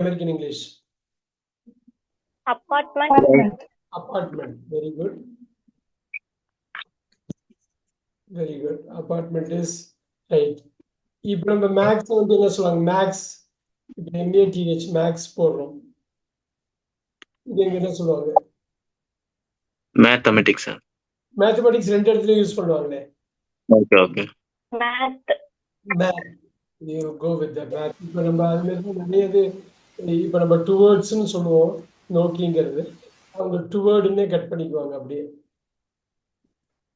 American English? Apartment. Apartment. Very good. Very good. Apartment is right. இப்போ நம்ம maths வந்து என்ன சொல்லுவாங்க? மேக்ஸ் இப்போ MATH மேக்ஸ் போடுறோம். இது எங்க என்ன சொல்லுவாங்க? Mathematics, sir. மேத்தமெட்டிக்ஸ் ரெண்டு இடத்துல யூஸ் பண்ணுவாங்களே. Okay. Math. Math. You go with the math. இப்போ நம்ம அதுல இருந்து நிறைய இது இப்போ நம்ம டூ வேர்ட்ஸ்ன்னு சொல்லுவோம் நோக்கிங்கிறது. அவங்க டூ வேர்டுன்னே கட் பண்ணிக்குவாங்க அப்படியே.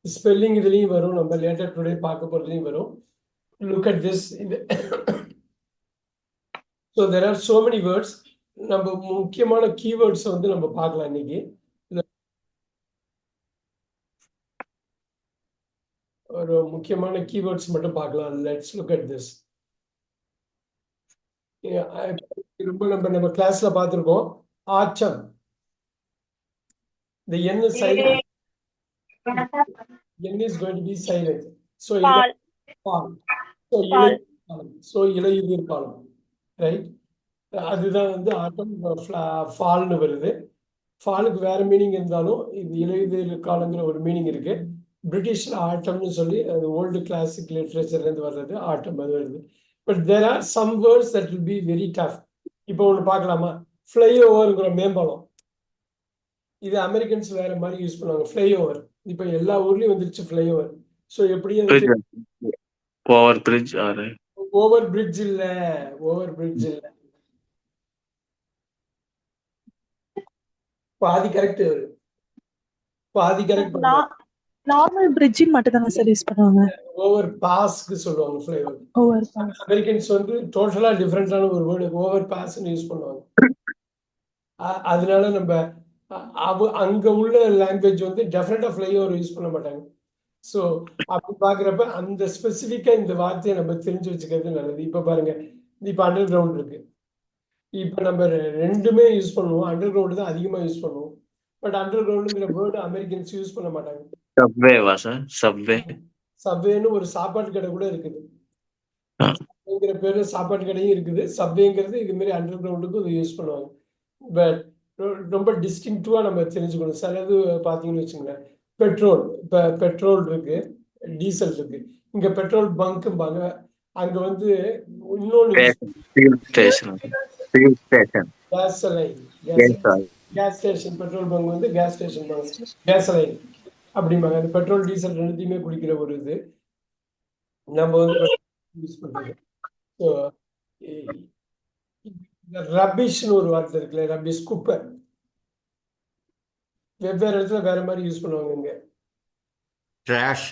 ஸ்பெல்லிங் இதுலயும் வரும், நம்ம லேட்டர் டுடே பார்க்க போறதுலயும் வரும். Look at this. So there are so many words. நம்ம முக்கியமான கீவேர்ட்ஸ் வந்து நம்ம பார்க்கலாம் இன்னைக்கு. ஒரு முக்கியமான கீவேர்ட்ஸ் மட்டும் பார்க்கலாம். Let's look at this. ரொம்ப நம்ம கிளாஸ்ல பார்த்திருக்கோம். ஆச்சம். The N is silent. N is going to be silent. So Fall. So இலையுதிர் காலம். ரைட்? அதுதான் வந்து ஆட்டம் ஃபால்னு வருது. ஃபாலுக்கு வேற மீனிங் இருந்தாலும் இது இலையுதிர் காலங்கிற ஒரு மீனிங் இருக்கு. பிரிட்டிஷ்ல ஆட்டம்னு சொல்லி அது ஓல்டு கிளாசிக் லிட்ரேச்சர்ல இருந்து வர்றது ஆட்டம் அது வருது. But there are some words that will be very tough. இப்போ ஒன்று பார்க்கலாமா? ஃப்ளை ஓவருங்கிற மேம்பாலம். இது அமெரிக்கன்ஸ் வேற மாதிரி யூஸ் பண்ணுவாங்க. ஃப்ளை ஓவர் இப்போ எல்லா ஊர்லயும் வந்துருச்சு ஃப்ளை ஓவர். ஸோ எப்படி ஓவர் பிரிட்ஜ் ஓவர் பிரிட்ஜ் இல்ல, ஓவர் பிரிட்ஜ் இல்ல. பாதி கரெக்ட் வரும், பாதி கரெக்ட். நார்மல் பிரிட்ஜ் மட்டும் தான சார் யூஸ் பண்ணுவாங்க. ஓவர் பாஸ்க்கு சொல்லுவாங்க ஃப்ளைஓவர். Over pass. அமெரிக்கன்ஸ் வந்து டோட்டலா டிஃபரெண்டான ஒரு வேர்டு ஓவர் பாஸ்ன்னு யூஸ் பண்ணுவாங்க. அதனால நம்ம அங்க உள்ள லாங்குவேஜ் வந்து டெஃபினட்டா ஃப்ளைஓவர் யூஸ் பண்ண மாட்டாங்க. ஸோ அப்படி பாக்குறப்ப அந்த ஸ்பெசிஃபிக்கா இந்த வார்த்தையை நம்ம தெரிஞ்சு வச்சுக்கிறது நல்லது. இப்ப பாருங்க, இப்ப அண்டர் கிரவுண்ட் இருக்கு. இப்ப நம்ம ரெண்டுமே யூஸ் பண்ணுவோம். அண்டர் கிரவுண்ட் தான் அதிகமா யூஸ் பண்ணுவோம். பட் அண்டர் கிரவுண்டுங்கிற வேர்டு அமெரிக்கன்ஸ் யூஸ் பண்ண மாட்டாங்க. சப்வேவா சார்? சப்வேன்னு ஒரு சாப்பாட்டு கடை கூட இருக்குது. சப்வேங்கிற பேர்ல சாப்பாட்டு கடையும் இருக்குது. சப்வேங்கிறது இது மாதிரி அண்டர் கிரவுண்டுக்கும் யூஸ் பண்ணுவாங்க. பட் ரொம்ப டிஸ்டிங்டிவா நம்ம தெரிஞ்சுக்கணும். சிலது பாத்தீங்கன்னு வச்சுங்களேன், பெட்ரோல். இப்ப பெட்ரோல் இருக்கு, டீசல் இருக்கு. இங்க பெட்ரோல் பங்க்பாங்க, அங்க வந்து இன்னொன்னு கேஸ் ஸ்டேஷன். பெட்ரோல் பங்க் வந்து கேஸ் ஸ்டேஷன், கேசலைன் அப்படிம்பாங்க. அந்த பெட்ரோல் டீசல் ரெண்டுத்தையுமே குடிக்கிற ஒரு இது நம்ம வந்து யூஸ் பண்றது. ஸோ ரபிஷ்னு ஒரு வார்த்தை இருக்குல்ல, ரபிஷ் குப்பை. வெவ்வேறு இடத்துல வேற மாதிரி யூஸ் பண்ணுவாங்க. இங்க trash,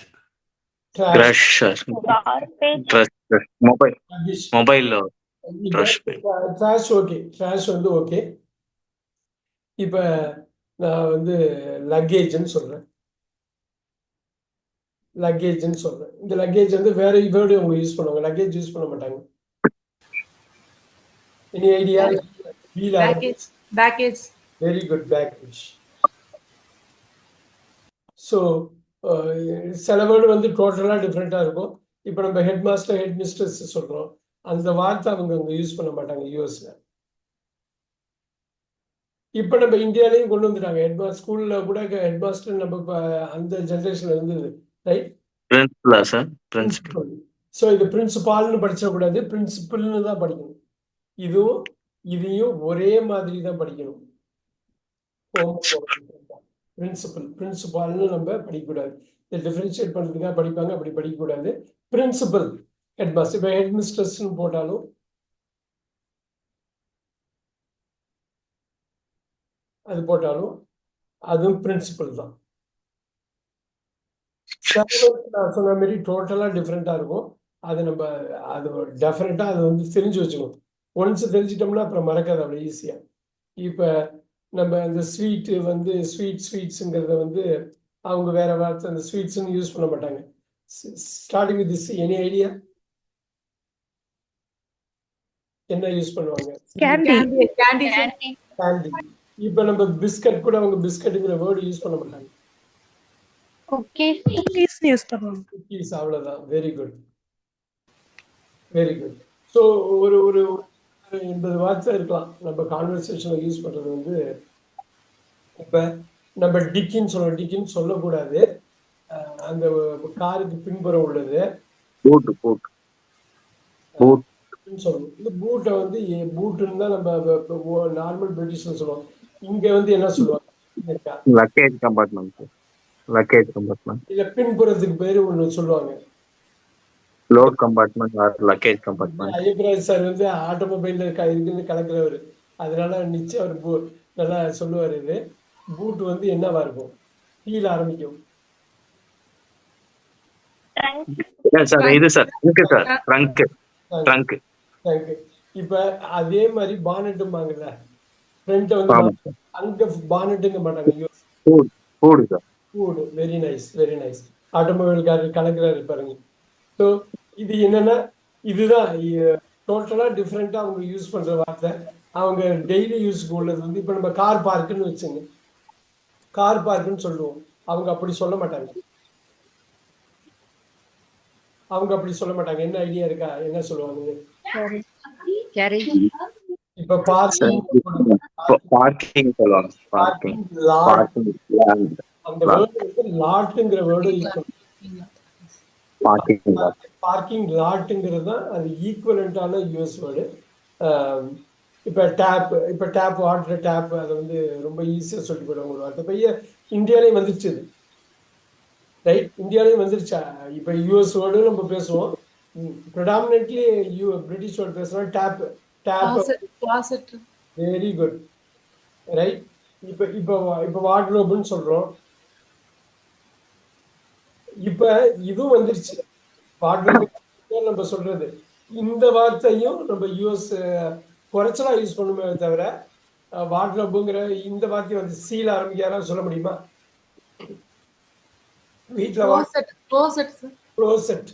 mobile trash. Okay, trash வந்து ஓகே. இப்ப நான் வந்து லக்கேஜ்னு சொல்றேன். இந்த லக்கேஜ் வந்து வேற வேர்டு அவங்க யூஸ் பண்ணுவாங்க. லக்கேஜ் யூஸ் பண்ண மாட்டாங்க. Any idea? Baggage. Very good, baggage. So சில வேர்டு வந்து டோட்டலாக டிஃப்ரெண்ட்டாக இருக்கும். இப்போ நம்ம ஹெட் மாஸ்டர், ஹெட் மிஸ்ட்ரஸ் சொல்கிறோம். அந்த வார்த்தை அவங்க அங்கே யூஸ் பண்ண மாட்டாங்க யூஎஸ்ல. இப்போ நம்ம இந்தியாலையும் கொண்டு வந்துட்டாங்க. ஹெட் ஸ்கூலில் கூட ஹெட் மாஸ்டர் நம்ம அந்த ஜென்ரேஷன்ல இருந்தது. ரைட்? பிரின்சிபல். ஸோ இது பிரின்சிபால்னு படிச்சிடக்கூடாது, பிரின்சிபல்னு தான் படிக்கணும். இதையும் ஒரே மாதிரி தான் படிக்கணும். பிரின்சிபால்னு நம்ம படிக்கக்கூடாது. இதை டிஃபரன்ஷியேட் பண்ணுறதுக்காக படிப்பாங்க, அப்படி படிக்கக்கூடாது. Principal head master. இப்போ ஹெட் மிஸ்ட்ரஸ்ன்னு போட்டாலும் அதுவும் பிரின்சிபல் தான். நான் சொன்ன மாதிரி டோட்டலா டிஃப்ரெண்டா இருக்கும். அது நம்ம அது டெஃபினட்டா அது வந்து தெரிஞ்சு வச்சுக்கணும். ஒன்ஸ் தெரிஞ்சிட்டோம்னா அப்புறம் மறக்காது அவ்வளோ ஈஸியா. இப்ப நம்ம இந்த ஸ்வீட்டு வந்து ஸ்வீட்ஸுங்கிறத வந்து அவங்க வேற வார்த்தை அந்த ஸ்வீட்ஸ்ன்னு யூஸ் பண்ண மாட்டாங்க. Starting with this, any idea? என்ன யூஸ் பண்ணுவாங்க? Candy. இப்ப நம்ம பிஸ்கட் கூட அவங்க பிஸ்கட்டுங்கிற வேர்டு யூஸ் பண்ண மாட்டாங்க. குக்கீஸ், அவ்வளவுதான். Very good. ஸோ ஒரு 80 வார்த்தை இருக்கலாம். நம்ம கான்வர்சேஷன்ல யூஸ் பண்றது வந்து இப்ப நம்ம டிக்கின்னு சொல்லக்கூடாது. அந்த காருக்கு பின்புறம் உள்ளது பூட் பூட் பூட் சொல்லணும். இந்த பூட்டை வந்து பூட்டுன்னு தான் நம்ம நார்மல் பிரிட்டிஷ்ல சொல்லுவோம். இங்க வந்து என்ன சொல்லுவாங்க? Luggage compartment sir. Luggage compartment, இல்ல பின்புறத்துக்கு பேரு ஒண்ணு சொல்லுவாங்க. Load compartment or luggage compartment. Ayyapparaj sir வந்து ஆட்டோமொபைல்ல இருக்குன்னு கலக்குறவர். அதனால நிச்சயம் அவர் நல்லா சொல்லுவார். இது பூட் வந்து என்னவா இருக்கும்? கீழே ஆரம்பிக்கும். சார் இது சார் ட்ரங்க் சார். ட்ரங்க். இப்ப அதே மாதிரி பானட்டும்பாங்கல்ல, ஃப்ரண்ட் வந்து ஆமாம் சார். அங்க பானட்டுங்க மாட்டாங்க. Boot sir. Boot. Very nice, very nice. ஆட்டோமொபைல்காரர் கலக்குறாரு பாருங்க. ஸோ இது என்னன்னா, இதுதான் டோட்டலா டிஃப்ரெண்டா அவங்க யூஸ் பண்ற வார்த்தை. அவங்க டெய்லி யூஸ்க்கு உள்ளது வந்து இப்ப நம்ம கார் பார்க்குன்னு வச்சுங்க, கார் பார்க்குன்னு சொல்லுவோம். அவங்க அப்படி சொல்ல மாட்டாங்க. என்ன ஐடியா இருக்கா? என்ன சொல்லுவாங்க? இப்ப பார்க்கிங் சொல்லுவாங்க. Parking lot. லேண்ட். அந்த வேர்டு வந்து லாட்டுங்கிற வேர்டு யூஸ் பண்ணுவோம். பார்க்கிங் லாட்டுங்கிறது தான் அது ஈக்குவலண்டான யூஎஸ் வேர்டு. இப்போ டேப் வாட்டர் டேப் அதை வந்து ரொம்ப ஈஸியாக சொல்லி போடுவாங்க ஒரு வார்த்தை. இப்போ இந்தியாலேயும் வந்துருச்சு இது, ரைட்? இந்தியாலேயும் வந்துருச்சா? இப்போ யூஎஸ் வேர்டு நம்ம பேசுவோம். ப்ரிடாமினென்ட்லி பிரிட்டிஷ் வேர்டு பேசுகிறோம். டேப். Very good, right? இப்போ வார்ட்ரோப்னு சொல்கிறோம். இப்ப இதுவும் வந்துருச்சு. வார்ட்ரோப் நம்ம சொல்றது. இந்த வார்த்தையும் நம்ம யூஎஸ் குறைச்சலா யூஸ் பண்ணுமே தவிர, வார்ட்ரோப்ங்கிற இந்த வார்த்தை வந்து சீல ஆரம்பிக்க சொல்ல முடியுமா? வீட்டுல க்ளோசெட்.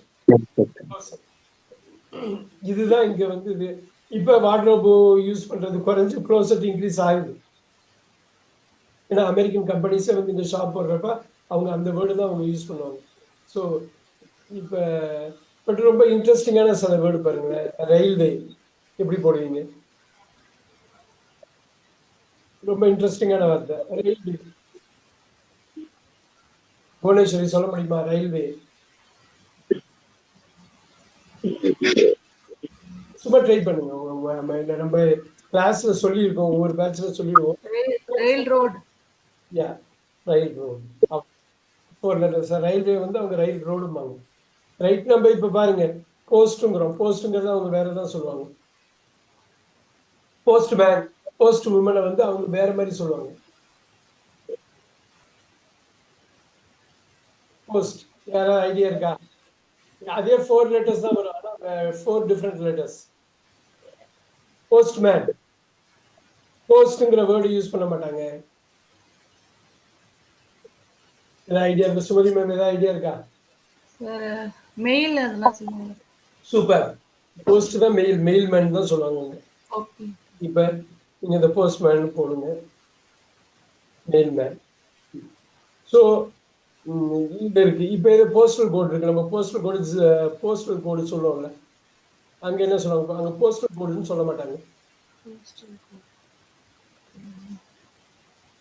இதுதான் இங்க வந்து இது. இப்ப வார்ட்ரோப் யூஸ் பண்றது குறைஞ்சு க்ளோசெட் இன்க்ரீஸ் ஆகுது. ஏன்னா அமெரிக்கன் கம்பெனிஸே வந்து இந்த ஷாப் போடுறப்ப அவங்க அந்த வேர்டு தான் அவங்க யூஸ் பண்ணுவாங்க. ஸோ இப்போ பட் ரொம்ப இன்ட்ரெஸ்டிங்கான சில வேர்டு பாருங்களேன். ரயில்வே எப்படி போடுவீங்க? ரொம்ப இன்ட்ரெஸ்டிங்கான வார்த்தை ரயில்வே. புவனேஸ்வரி சொல்ல முடியுமா ரயில்வே? சும்மா ட்ரை பண்ணுங்க. நம்ம கிளாஸ்ல சொல்லியிருக்கோம், ஒவ்வொரு பேட்ச்ல சொல்லிடுவோம். Rail road. Rail road. 4 letters. Railway வந்து அவங்க ரயில் ரோடும்பாங்க, ரைட்? நம்ம இப்ப பாருங்க போஸ்ட்டுங்கிறோம். போஸ்ட்டுங்கிறத அவங்க வேற தான் சொல்லுவாங்க. போஸ்ட்மேன், போஸ்ட் உமனை வந்து அவங்க வேற மாதிரி சொல்லுவாங்க. போஸ்ட் யாராவது ஐடியா இருக்கா? அதே 4 letters தான் வரும், ஆனா 4 different letters. போஸ்ட்மேன், போஸ்ட்ங்கிற வேர்டு யூஸ் பண்ண மாட்டாங்க. ஐடியா இருக்கு? சுமதி மேம் ஏதாவது ஐடியா இருக்கா? மெயில் அதெல்லாம் சொல்லுவாங்க. சூப்பர். போஸ்ட் தான் மெயில்மேன் தான் சொல்லுவாங்க. ஓகே. இப்ப நீங்க இந்த போஸ்ட்மேன் போடுங்க, மெயில்மேன். ஸோ இது இருக்கு. இப்போ இது போஸ்டல் கோடு இருக்கு. நம்ம போஸ்டல் கோடு சொல்லுவோம்ல, அங்க என்ன சொல்லுவாங்க? அங்க போஸ்டல் கோடுன்னு சொல்ல மாட்டாங்க.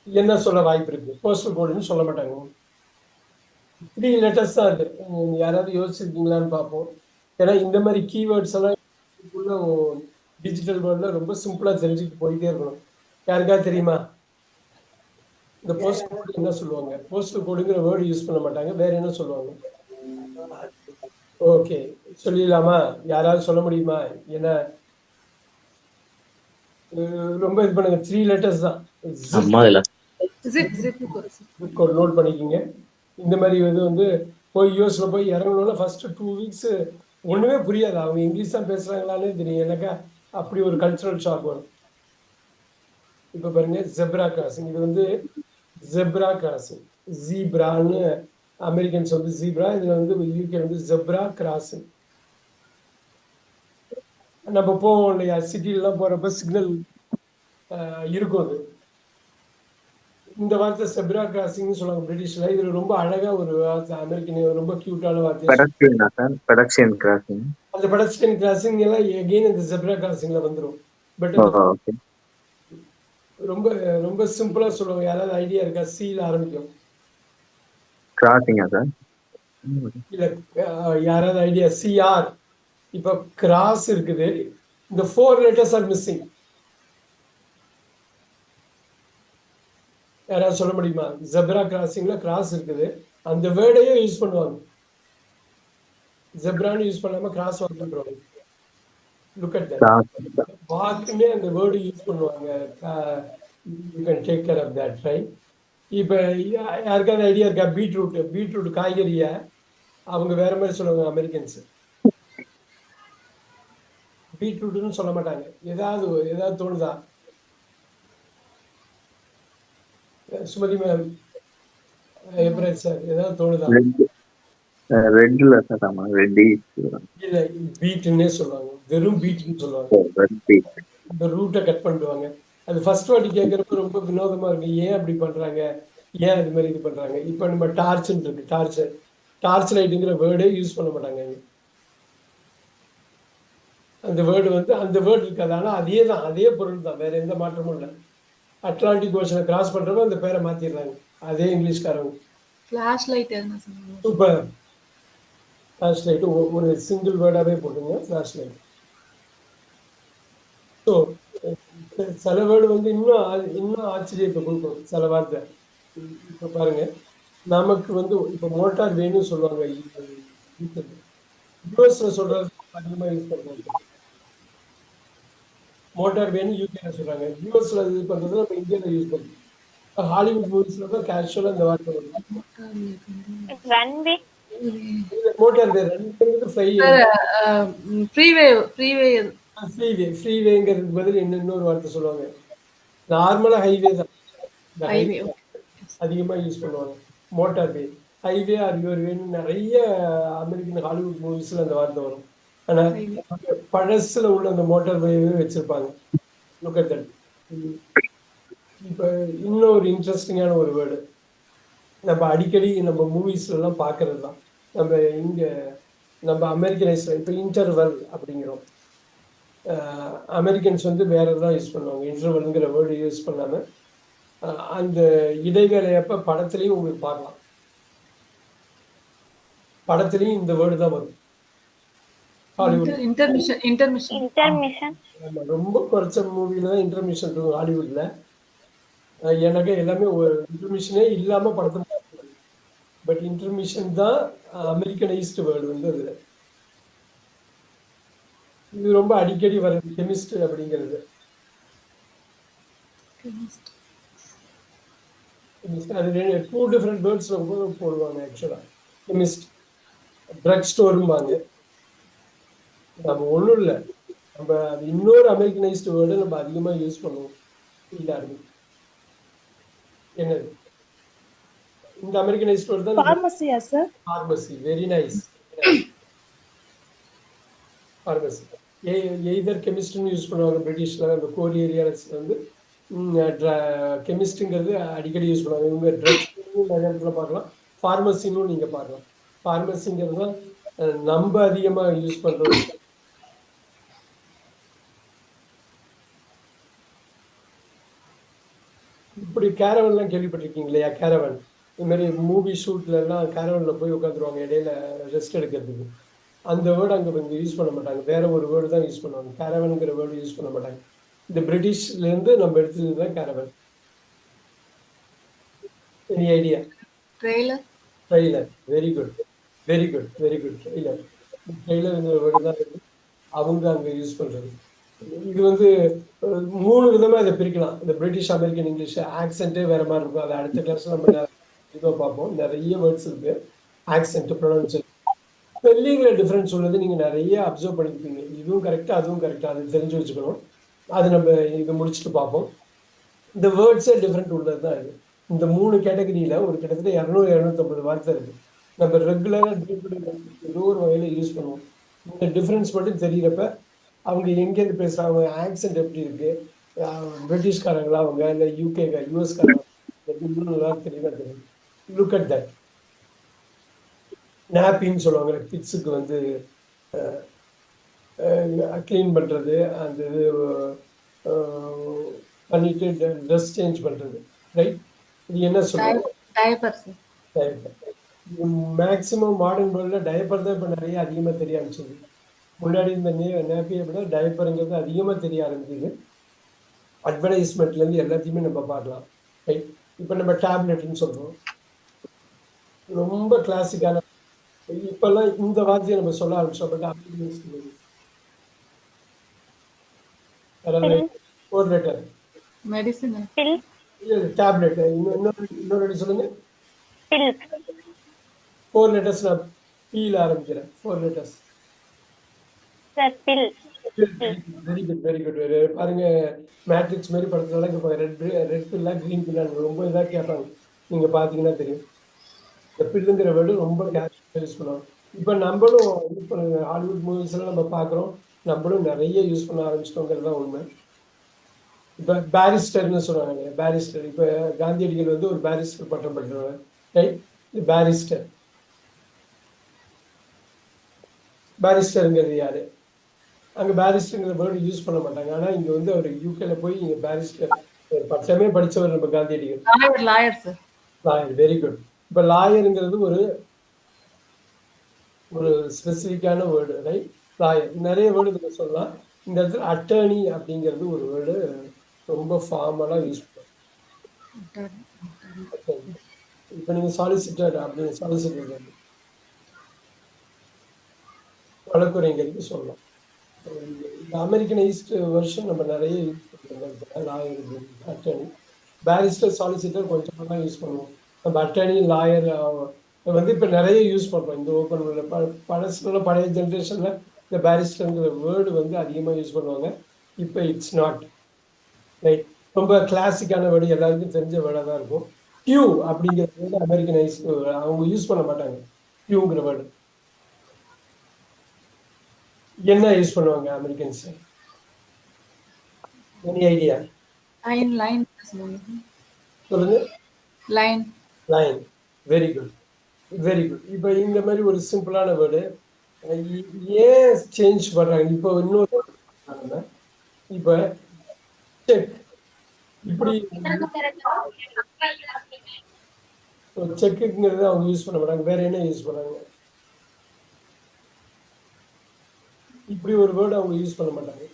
என்ன சொல்ல வாய்ப்பு இருக்கு? போஸ்டல் கோடுன்னு சொல்ல மாட்டாங்க. 3 letters தான் அது. யாராவது யோசிச்சிருக்கீங்களான்னு பார்ப்போம். ஏன்னா இந்த மாதிரி கீவேர்ட்ஸ் எல்லாம் டிஜிட்டல் வேர்ல்ட்ல ரொம்ப சிம்பிளா தெரிஞ்சுட்டு போயிட்டே இருக்கணும். யாருக்காவது தெரியுமா இந்த போஸ்டல் கோடு என்ன சொல்லுவாங்க? போஸ்டல் கோடுங்கிற வேர்டு யூஸ் பண்ண மாட்டாங்க, வேற என்ன சொல்லுவாங்க? ஓகே, சொல்லிடலாமா? யாராவது சொல்ல முடியுமா? ஏன்னா ரொம்ப இது பண்ணுங்க. 3 letters தான். நோட் பண்ணிக்கிங்க. இந்த மாதிரி இது வந்து போய் யூஎஸ்ல போய் இறங்கணும்னா ஃபர்ஸ்ட் 2 weeks ஒண்ணுமே புரியாது. அவங்க இங்கிலீஷ் தான் பேசுறாங்களான்னு தெரியும் எனக்கு. அப்படி ஒரு கல்ச்சரல் ஷாக் வரும். இப்ப பாருங்க, ஜெப்ரா கிராசிங். இது வந்து ஜெப்ரா கிராசிங். ஜீப்ரான்னு அமெரிக்கன்ஸ் வந்து ஜீப்ரா, இதுல வந்து யூகே வந்து ஜெப்ரா கிராசிங். நம்ம போவோம் இல்லையா, சிட்டிலாம் போறப்ப சிக்னல் இருக்கும். அது இந்த வார்த்தை செப்ரா கிராசிங் சொல்லுவாங்க பிரிட்டிஷ்ல. இதுல ரொம்ப அழகா ஒரு வார்த்தை, அமெரிக்கன் ரொம்ப கியூட்டான வார்த்தை. Pedestrian crossing. அந்த பெடஸ்ட்ரியன் கிராசிங் எல்லாம் எகைன் இந்த செப்ரா கிராசிங்ல வந்துடும். But okay. ரொம்ப ரொம்ப சிம்பிளா சொல்லுவாங்க. யாராவது ஐடியா இருக்கா? சில ஆரம்பிக்கும். கிராசிங்கா சார்? இல்ல யாராவது ஐடியா? சிஆர். இப்ப கிராஸ் இருக்குது. இந்த 4 letters ஆர் மிஸ்ஸிங். யாராவது சொல்ல முடியுமா? ஜெப்ரா கிராசிங்ல கிராஸ் இருக்குது. அந்த வேர்டையே யூஸ் பண்ணுவாங்க. ஜெப்ரான்னு யூஸ் பண்ணாம கிராஸ் வாக் பண்றாங்க. Look at that. கிராஸ். வாக்குமே அந்த வேர்டு யூஸ் பண்ணுவாங்க. You can take care of that, right? இப்ப யாருக்காவது ஐடியா இருக்கா? பீட்ரூட் காய்கறிய அவங்க வேற மாதிரி சொல்லுவாங்க அமெரிக்கன்ஸ். பீட்ரூட்னு சொல்ல மாட்டாங்க. ஏதாவது தோணுதா? சுமதி மேம், எப்ரேட் சார், ஏதாவது தோணுதா? ரெட்ல சார். ஆமா, ரெட்டி. இல்ல, பீட்னே சொல்லுவாங்க. வெறும் பீட்னு சொல்லுவாங்க. ரெட்டி. இந்த ரூட்டை கட் பண்ணிடுவாங்க. அது ஃபர்ஸ்ட் வாட்டி கேட்கறப்ப ரொம்ப வினோதமா இருக்கு. ஏன் அப்படி பண்றாங்க? ஏன் இது மாதிரி இது பண்றாங்க? இப்ப நம்ம டார்ச்னு இருக்கு. டார்ச் லைட்டுங்கிற வேர்டே யூஸ் பண்ண மாட்டாங்க. அந்த வேர்டு இருக்காது. ஆனா அதே பொருள் தான், வேற எந்த மாற்றமும் இல்லை. அட்லாண்டிக் ஓஷனை கிராஸ் பண்றப்ப அந்த பேரை மாத்திடுறாங்க. அதே இங்கிலீஷ்காரங்க. ஃபிளாஷ் லைட் எதுனா சொல்லுங்க. சூப்பர். ஃபிளாஷ் லைட் ஒரு சிங்கிள் வேர்டாவே போட்டுங்க, ஃபிளாஷ் லைட். ஸோ சில வேர்டு இன்னும் ஆச்சரியத்தை கொடுக்கும். சில வார்த்தை இப்ப பாருங்க, நமக்கு இப்ப மோட்டார் வேணும்னு சொல்லுவாங்க. யூஎஸ்ல சொல்றது அதிகமா யூஸ் பண்றாங்க. மோட்டார் வேணும் யூகேல சொல்றாங்க. யூஎஸ்ல இது பண்றது நம்ம இந்தியால யூஸ் பண்றோம். ஹாலிவுட் மூவிஸ்ல தான் கேஷுவலா இந்த வார்த்தை வரும். ரன்வே. மோட்டார் வே ரன்ங்கிறது ஃப்ரீவேங்கிறதுக்கு பதில் இன்னொரு வார்த்தை சொல்லுவாங்க. நார்மலா ஹைவே தான். இந்த ஹைவே அதிகமா யூஸ் பண்ணுவாங்க. Motor way, highway are your வேன்னு நிறைய அமெரிக்கன் ஹாலிவுட் மூவிஸ்ல அந்த வார்த்தை வரும். ஆனா பழசுல உள்ள அந்த மோட்டார் வேவே வச்சிருப்பாங்க. Look at that. இப்ப இன்னொரு இன்ட்ரெஸ்டிங்கான ஒரு வேர்டு நம்ம அடிக்கடி நம்ம மூவிஸ்ல எல்லாம் பாக்குறது தான். நம்ம அமெரிக்கனைஸ் இப்ப இன்டர்வல் அப்படிங்கிறோம். அமெரிக்கன்ஸ் வேற தான் யூஸ் பண்ணுவாங்க. இன்டர்வல்ங்கிற வேர்டு யூஸ் பண்ணாம அந்த இடைவேளையப்ப படத்துலையும் உங்களுக்கு பார்க்கலாம். படத்துலையும் இந்த வேர்டு தான் வரும். Hollywood intermission. ரொம்ப குறைச்ச மூவில தான் இன்டர்மிஷன் இருக்கும் ஹாலிவுட்ல. எனக்கு எல்லாமே ஒரு இன்டர்மிஷனே இல்லாம படத்தை பார்க்கணும். பட் இன்டர்மிஷன் தான் அமெரிக்கனைஸ்டு வேர்டு அதுல. இது ரொம்ப அடிக்கடி வருது, கெமிஸ்ட் அப்படிங்கிறது. அது 2 டிஃப்ரெண்ட் வேர்ட்ஸ் போடுவாங்க ஆக்சுவலா. கெமிஸ்ட், ட்ரக் ஸ்டோரும்பாங்க. நம்ம ஒண்ணும் இல்லை, நம்ம அது இன்னொரு அமெரிக்கனைஸ்டு வேர்டு நம்ம அதிகமா யூஸ் பண்ணுவோம் எல்லாருமே. என்னது இந்த அமெரிக்கனைஸ்டு வேர்டு தான்? ஃபார்மசியா sir? Pharmacy. Very nice. Pharmacy either கெமிஸ்ட்னு யூஸ் பண்ணுவாங்க பிரிட்டிஷ்ல. அந்த கோர் ஏரியாஸ் கெமிஸ்ட்ங்கிறது அடிக்கடி யூஸ் பண்ணுவாங்க. இவங்க ட்ரக்ஸ் நிறைய இடத்துல பார்க்கலாம். ஃபார்மசின்னு நீங்க பார்க்கலாம். ஃபார்மசிங்கிறது தான் நம்ம அதிகமா யூஸ் பண்றோம். இப்படி கேரவன்லாம் கேள்விப்பட்டிருக்கீங்க இல்லையா? கேரவன் இது மாதிரி மூவி ஷூட்ல எல்லாம் கேரவன்ல போய் உட்காந்துருவாங்க இடையில ரெஸ்ட் எடுக்கிறதுக்கு. அந்த வேர்டு அங்க யூஸ் பண்ண மாட்டாங்க. வேற ஒரு வேர்டு தான் யூஸ் பண்ணுவாங்க. கேரவன்ங்கிற வேர்டு யூஸ் பண்ண மாட்டாங்க. இந்த பிரிட்டிஷ்ல இருந்து நம்ம எடுத்தது தான் caravan. Any idea? Trailer. Very good. Trailer. ட்ரெய்லருங்கிற வேர்டு தான் அவங்க அங்க யூஸ் பண்றது. இது 3 விதமா இதை பிரிக்கலாம். இந்த பிரிட்டிஷ் அமெரிக்கன் இங்கிலீஷ் ஆக்சென்ட்டே வேற மாதிரி இருக்கும். அதை அடுத்த கிளாஸ்ல நம்ம இதை பார்ப்போம். நிறைய வேர்ட்ஸ் இருக்கு. ஆக்சென்ட், ப்ரொனன்சியேஷன், ஸ்பெல்லிங்ல டிஃபரன்ஸ் உள்ளது நீங்க நிறைய அப்சர்வ் பண்ணிருப்பீங்க. இதுவும் கரெக்டா அதுவும் கரெக்டா, அது தெரிஞ்சு வச்சுக்கணும். அது நம்ம இதை முடிச்சுட்டு பார்ப்போம். இந்த வேர்ட்ஸே டிஃப்ரெண்ட் உள்ளது தான் இது. இந்த 3 கேட்டகரியில ஒரு கிட்டத்தட்ட 200-250 வார்த்தை இருக்கு. நம்ம ரெகுலரா ஏதோ ஒரு வகையில யூஸ் பண்ணுவோம். இந்த டிஃபரன்ஸ் மட்டும் தெரியறப்ப அவங்க எங்கேருந்து பேசுறாங்க, ஆக்சென்ட் எப்படி இருக்கு, பிரிட்டிஷ்காரங்களா அவங்க இல்லை யூஎஸ்காரங்க, தெளிவா தெரியும். Look at that. நாப்பின்னு சொல்லுவாங்க கிட்ஸுக்கு கிளீன் பண்றது. அந்த இது பண்ணிட்டு ட்ரெஸ் சேஞ்ச் பண்றது, ரைட்? இது என்ன சொல்லுவோம்? Diaper sir. Diaper. Maximum modern வேர்ல்டில் டயப்பர் தான் இப்போ நிறைய அதிகமாக தெரிய ஆரம்பிச்சது. முன்னாடி இந்த நேப்பியை விட டயப்பருங்கிறது அதிகமாக தெரிய ஆரம்பிக்குது. அட்வர்டைஸ்மெண்ட்லேருந்து எல்லாத்தையுமே நம்ம பார்க்கலாம், ரைட்? இப்போ நம்ம டேப்லெட்னு சொல்கிறோம், ரொம்ப கிளாசிக்கான. இப்பெல்லாம் இந்த வார்த்தையை நம்ம சொல்ல ஆரம்பிச்சோம். பட் அதாவது 4 லெட்டர் மெடிசன். Bill tablet. இன்னொரு வாட்டி சொல்லுங்க. Bill 4 letters. நான் பீல ஆரம்பிக்கிறேன். 4 letters. Sir bill very good, very good. பாருங்க, மேட்ரிக்ஸ் மாதிரி படத்துல இப்போ ரெட் பில்லா கிரீன் பில்லா ரொம்ப இதாக கேட்பாங்க. நீங்க பாத்தீங்கன்னா தெரியும். இந்த பில்லுங்கிற வேர்டு ரொம்ப கேஷுவலாக யூஸ் பண்ணுவாங்க. இப்போ நம்மளும் இப்போ ஹாலிவுட் மூவிஸ் எல்லாம் நம்ம பார்க்குறோம், நம்மளும் நிறைய யூஸ் பண்ண ஆரம்பிச்சிட்டோங்கிறது தான் உண்மை. இப்போ பேரிஸ்டர்னு சொல்லுவாங்க. பேரிஸ்டர், இப்போ காந்தியடிகள் வந்து ஒரு பேரிஸ்டர் பட்டம் பெற்றவர், ரைட்? பேரிஸ்டர். பேரிஸ்டருங்கிறது யாரு? அங்கே பேரிஸ்டருங்கிற வேர்டு யூஸ் பண்ண மாட்டாங்க. ஆனால் இங்கே வந்து அவர் யூகேல போய் இங்கே பேரிஸ்டர் பட்டமே படித்தவர் நம்ம காந்தியடிகள். Lawyer sir. Lawyer, very good. இப்போ லாயருங்கிறது ஒரு ஸ்பெசிஃபிக்கான வேர்டு, ரைட்? லாயர். நிறைய வேர்டு நம்ம சொல்லலாம். இந்த இடத்துல அட்டர்னி அப்படிங்கிறது ஒரு வேர்டு ரொம்ப ஃபார்மலாக யூஸ் பண்ணுவோம். இப்போ நீங்கள் சாலிசிட்டர் அப்படின்னு சாலிசிட்டர் வழக்குரைஞருக்கு சொல்லலாம். இந்த அமெரிக்கனைஸ்டு வெர்ஷன் நம்ம நிறைய யூஸ் பண்ணுறோம். Lawyer, attorney. பேரிஸ்டர், சாலிசிட்டர் கொஞ்சமாக தான் யூஸ் பண்ணுவோம். நம்ம அட்டர்னி, லாயர் வந்து இப்போ நிறைய யூஸ் பண்ணுறோம். இந்த ஓப்பன் பழசுல பழைய ஜென்ரேஷனில் இந்த பேரிஸ்டருங்கிற வேர்டு வந்து அதிகமாக யூஸ் பண்ணுவாங்க. இப்போ இட்ஸ் நாட், ரைட்? ரொம்ப கிளாசிக்கான வேர்டு, எல்லாருக்கும் தெரிஞ்ச வேர்டாக தான் இருக்கும். கியூ அப்படிங்கிற வேர்டு அமெரிக்கனைஸ் அவங்க யூஸ் பண்ண மாட்டாங்க. கியூங்கிற வேர்டு என்ன யூஸ் பண்ணுவாங்க அமெரிக்கன்ஸ்? Any idea? லைன் சொல்லுங்க. Line. Line, very good, very good. இப்போ இந்த மாதிரி ஒரு சிம்பிளான வேர்டு ஏன் சேஞ்ச் பண்றாங்க? இப்போ இன்னொரு இப்போ செக், இப்படி செக்குங்கிறது அவங்க யூஸ் பண்ண மாட்டாங்க. வேற என்ன யூஸ் பண்ணாங்க? இப்படி ஒரு வேர்டு அவங்க யூஸ் பண்ண மாட்டாங்க.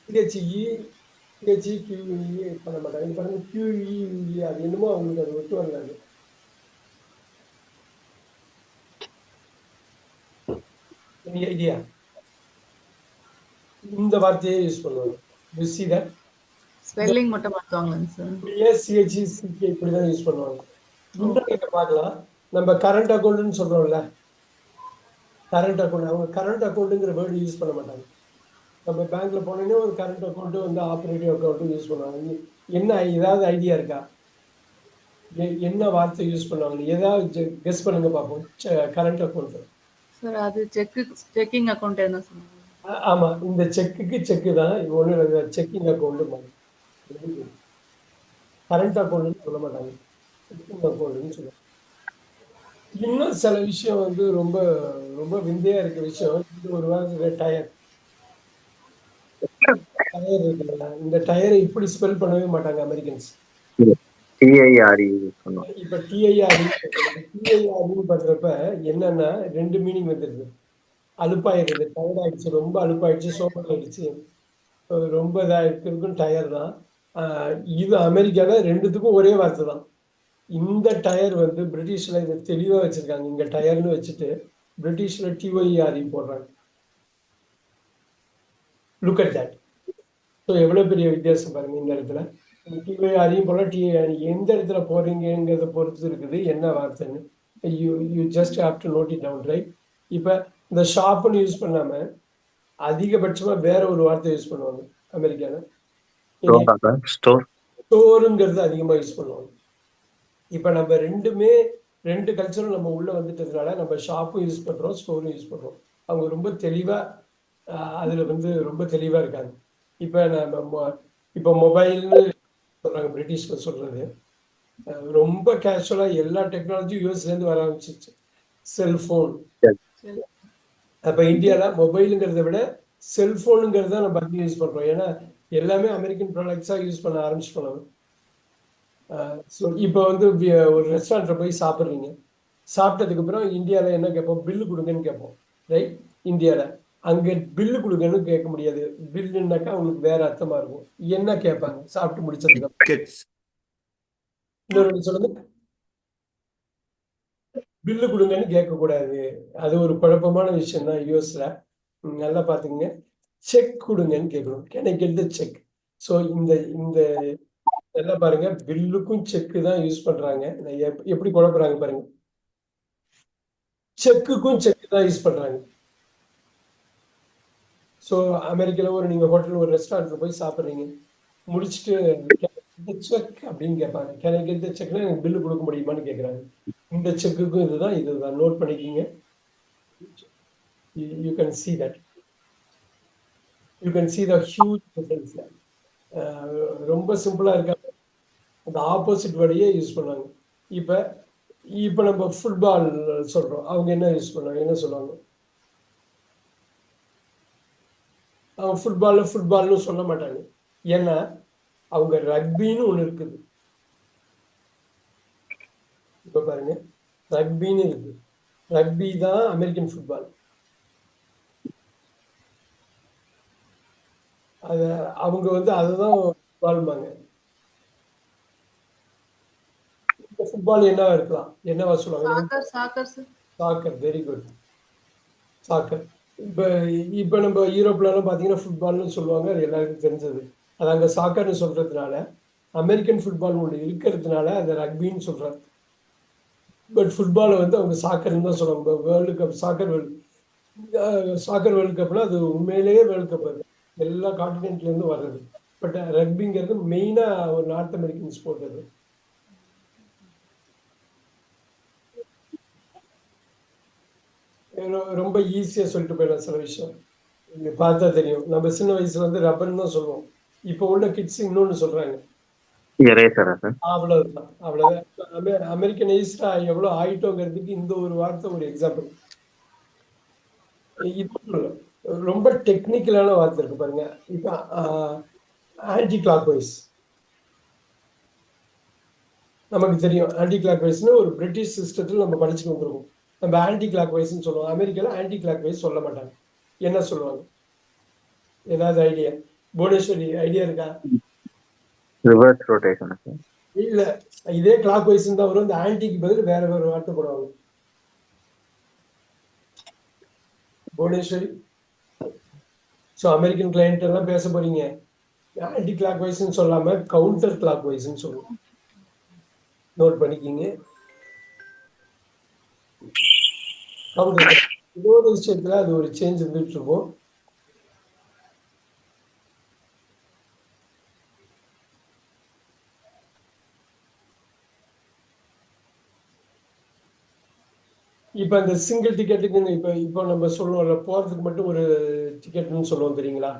QHE QE பண்ண மாட்டாங்க. இப்போ பாருங்க, QE அது என்னமோ அவங்களுக்கு அது ஒத்து வராது. Any idea? இந்த வார்த்தையே யூஸ் பண்ணுவாங்க. You see that? ஸ்பெல்லிங் மட்டும் மாத்துவாங்களாங்க சார்? இப்படியே CHE CK இப்படிதான் யூஸ் பண்ணுவாங்க. இன்னொரு பார்க்கலாம். நம்ம கரண்ட் அக்கௌண்ட்னு சொல்றோம்ல, கரண்ட் அக்கௌண்ட். அவங்க கரண்ட் அக்கௌண்ட்டுங்கிற வேர்டு யூஸ் பண்ண மாட்டாங்க. நம்ம பேங்க்ல போனோன்னே ஒரு கரண்ட் அக்கௌண்ட் வந்து ஆப்ரேட்டிவ் அக்கௌண்ட் யூஸ் பண்ணுவாங்க. என்ன ஏதாவது ஐடியா இருக்கா? என்ன வார்த்தை யூஸ் பண்ணுவாங்க? ஏதாவது கெஸ் பண்ணுங்க பார்ப்போம். கரண்ட் அக்கௌண்ட் சார் அது செக்கிங் அக்கௌண்ட் என்ன சார்? ஆமா, இந்த செக்குக்கு செக்கு தான். ஒன்று செக்கிங் அக்கௌண்ட். கரண்ட் அக்கௌண்ட்னு சொல்ல மாட்டாங்க, செக்கிங் அக்கௌண்ட்னு சொல்லுவாங்க. இன்னும் சில விஷயம் வந்து ரொம்ப ரொம்ப விந்தையா இருக்க விஷயம். இது ஒரு வாரத்துல டயர் இருக்குல்ல, இந்த டயரை இப்படி ஸ்பெல் பண்ணவே மாட்டாங்க அமெரிக்கன்ஸ். TIRE யூஸ் பண்ணுவோம். இப்ப டிஐஆர்னு பண்றப்ப என்னன்னா 2 மீனிங் வந்துருது. அலுப்பாயிடுது, டயர்ட் ஆயிடுச்சு, ரொம்ப அலுப்பாயிடுச்சு, சோகம் ஆயிடுச்சு, ரொம்ப இதாயிருக்கும் டயர் தான். இது அமெரிக்கால ரெண்டுத்துக்கும் ஒரே வார்த்தை தான். இந்த டயர் வந்து பிரிட்டிஷ்ல இதை தெளிவா வச்சிருக்காங்க. இங்க டயர்னு வச்சுட்டு பிரிட்டிஷ்ல TYRE போடுறாங்க. Look at that. ஸோ எவ்வளவு பெரிய வித்தியாசம் பாருங்க இந்த இடத்துல. TYRE போல TIRE எந்த இடத்துல போறீங்கிறத பொறுத்து இருக்குது என்ன வார்த்தைன்னு. You just have to note it down, right? இப்போ இந்த ஷாப்னு யூஸ் பண்ணாம அதிகபட்சமா வேற ஒரு வார்த்தை யூஸ் பண்ணுவாங்க அமெரிக்கால. ஸ்டோருங்கிறது அதிகமா யூஸ் பண்ணுவாங்க. இப்ப நம்ம ரெண்டு கல்ச்சரும் நம்ம உள்ள வந்துட்டதுனால நம்ம ஷாப்பும் யூஸ் பண்றோம், ஸ்டோரும் யூஸ் பண்றோம். அவங்க ரொம்ப தெளிவா அதுல வந்து ரொம்ப தெளிவா இருக்காங்க. இப்ப மொபைல்னு சொல்றாங்க, பிரிட்டிஷ்ல சொல்றது. ரொம்ப கேஷுவலா எல்லா டெக்னாலஜியும் யூஎஸ்ல இருந்து வர ஆரம்பிச்சிச்சு. செல்போன். அப்ப இந்தியால மொபைலுங்கிறத விட செல்போனுங்கிறத நம்ம அதிகம் யூஸ் பண்றோம். ஏன்னா எல்லாமே அமெரிக்கன் ப்ராடக்ட்ஸாக யூஸ் பண்ண ஆரம்பிச்சுட்டோம். ஸோ இப்போ வந்து ஒரு ரெஸ்டாரண்ட்டில் போய் சாப்பிட்றீங்க. சாப்பிட்டதுக்கு அப்புறம் இந்தியாவில் என்ன கேட்போம்? பில்லு கொடுங்கன்னு கேட்போம், ரைட்? இந்தியாவில் அங்கே பில்லு கொடுங்கன்னு கேட்க முடியாது. பில்லுன்னாக்கா அவங்களுக்கு வேற அர்த்தமா இருக்கும். என்ன கேட்பாங்க சாப்பிட்டு முடிச்சதுக்கு அப்புறம்? Kids. இன்னொரு சொல்லுங்க. பில்லு கொடுங்கன்னு கேட்கக்கூடாது. அது ஒரு குழப்பமான விஷயம் தான் யூஎஸ்ல. நல்லா பார்த்துங்க. செக் கொடுங்கன்னு கேட்கணும். Can I get the cheque? So இந்த இந்த நல்லா பாருங்க, பில்லுக்கும் செக்கு தான் யூஸ் பண்றாங்க. எப்படி குழப்புறாங்க பாருங்க. செக்குக்கும் செக்கு தான் யூஸ் பண்றாங்க. ஸோ அமெரிக்காவில் ஒரு நீங்கள் ஹோட்டல் ஒரு ரெஸ்டாரண்ட்ல போய் சாப்பிட்றீங்க, முடிச்சுட்டு செக் அப்படின்னு கேட்பாங்க. கேன் ஐ கெட் த செக்னா எனக்கு பில்லு கொடுக்க முடியுமான்னு கேட்குறாங்க. இந்த செக்குக்கும் இதுதான் நோட் பண்ணிக்கிங்க. You can see that. You can see the huge difference. ரொம்ப சிம்பிளா இருக்காங்க. அந்த ஆப்போசிட் வேர்டையே யூஸ் பண்ணாங்க. இப்போ இப்போ நம்ம ஃபுட்பால் சொல்றோம், அவங்க என்ன யூஸ் பண்ணுவாங்க? என்ன சொல்லுவாங்க? அவங்க ஃபுட்பால்னு சொல்ல மாட்டாங்க. ஏன்னா அவங்க ரக்பின்னு ஒன்று இருக்குது. இப்போ பாருங்க, ரக்பின்னு இருக்கு. ரக்பி தான் அமெரிக்கன் ஃபுட்பால். அது அவங்க வந்து அதுதான் ஃபுட்பால்பாங்க. இந்த ஃபுட்பால் என்னவா இருக்கலாம்? என்னவா சொல்லுவாங்க? Soccer sir. Soccer. Very good. Soccer. இப்போ இப்போ நம்ம யூரோப்லலாம் பார்த்தீங்கன்னா ஃபுட்பால்னு சொல்லுவாங்க. அது எல்லாருக்கும் தெரிஞ்சது. அது அங்கே சாக்கர்னு சொல்றதுனால, அமெரிக்கன் ஃபுட்பால் ஒன்று இருக்கிறதுனால அதை ரக்பின்னு சொல்றாங்க. பட் ஃபுட்பாலை வந்து அவங்க சாக்கர்னு தான் சொல்லுவாங்க. வேர்ல்டு கப் சாக்கர் வேர்ல்டு கப்ல அது உண்மையிலேயே வேர்ல்டு கப். அது எல்லா கான்டினென்ட்லேருந்து வர்றது. பட் ரக்பிங்கிறது மெயினாக ஒரு நார்த் அமெரிக்கன் ஸ்போர்ட். அது ரொம்ப ஈஸியாக சொல்லிட்டு போயிடலாம் சில விஷயம். இது பார்த்தா தெரியும். நம்ம சின்ன வயசுல வந்து ரப்பர்னு தான் சொல்லுவோம். இப்போ உள்ள கிட்ஸ் இன்னொன்று சொல்றாங்க. எரேசரா சார்? அவ்வளவுதான், அவ்வளவுதான். அமெரிக்கனைஸ்டா எவ்வளோ ஆயிட்டோங்கிறதுக்கு இந்த ஒரு வார்த்தை ஒரு எக்ஸாம்பிள். இப்போ ரொம்ப டெக்னிக்கலான வார்த்தை இருக்கு பாருங்க. இப்போ ஆன்டி கிளாக் வைஸ் நமக்கு தெரியும். ஆன்டி கிளாக் வைஸ்னு ஒரு பிரிட்டிஷ் சிஸ்டத்தில் நம்ம படிச்சுட்டு வந்துருக்கோம். நம்ம ஆன்டி கிளாக் வைஸ்ன்னு சொல்லுவோம். அமெரிக்காவில் ஆன்டி கிளாக் வைஸ் சொல்ல மாட்டாங்க. என்ன சொல்லுவாங்க? ஏதாவது ஐடியா? புவனேஸ்வரி ஐடியா இருக்கா? Reverse rotation sir? இல்ல, இதே கிளாக் வைஸ் தான் வரும். இந்த ஆன்டிக்கு பதில் வேற வேற வார்த்தை போடுவாங்க. புவனேஸ்வரி. ஸோ அமெரிக்கன் கிளைண்ட் எல்லாம் பேச போறீங்க, ஆன்டி கிளாக் வைஸ்ன்னு சொல்லாம கவுண்டர் கிளாக் வைஸ்ன்னு சொல்லுவோம். நோட் பண்ணிக்கிங்க. கவுண்டர். ஏதோ ஒரு விஷயத்துல அது ஒரு சேஞ்ச் இருந்துட்டு இருக்கும். இப்போ அந்த சிங்கிள் டிக்கெட்டுக்குன்னு இப்போ நம்ம சொல்லுவோம்ல, போகிறதுக்கு மட்டும் ஒரு டிக்கெட்னு சொல்லுவோம் தெரியுங்களா?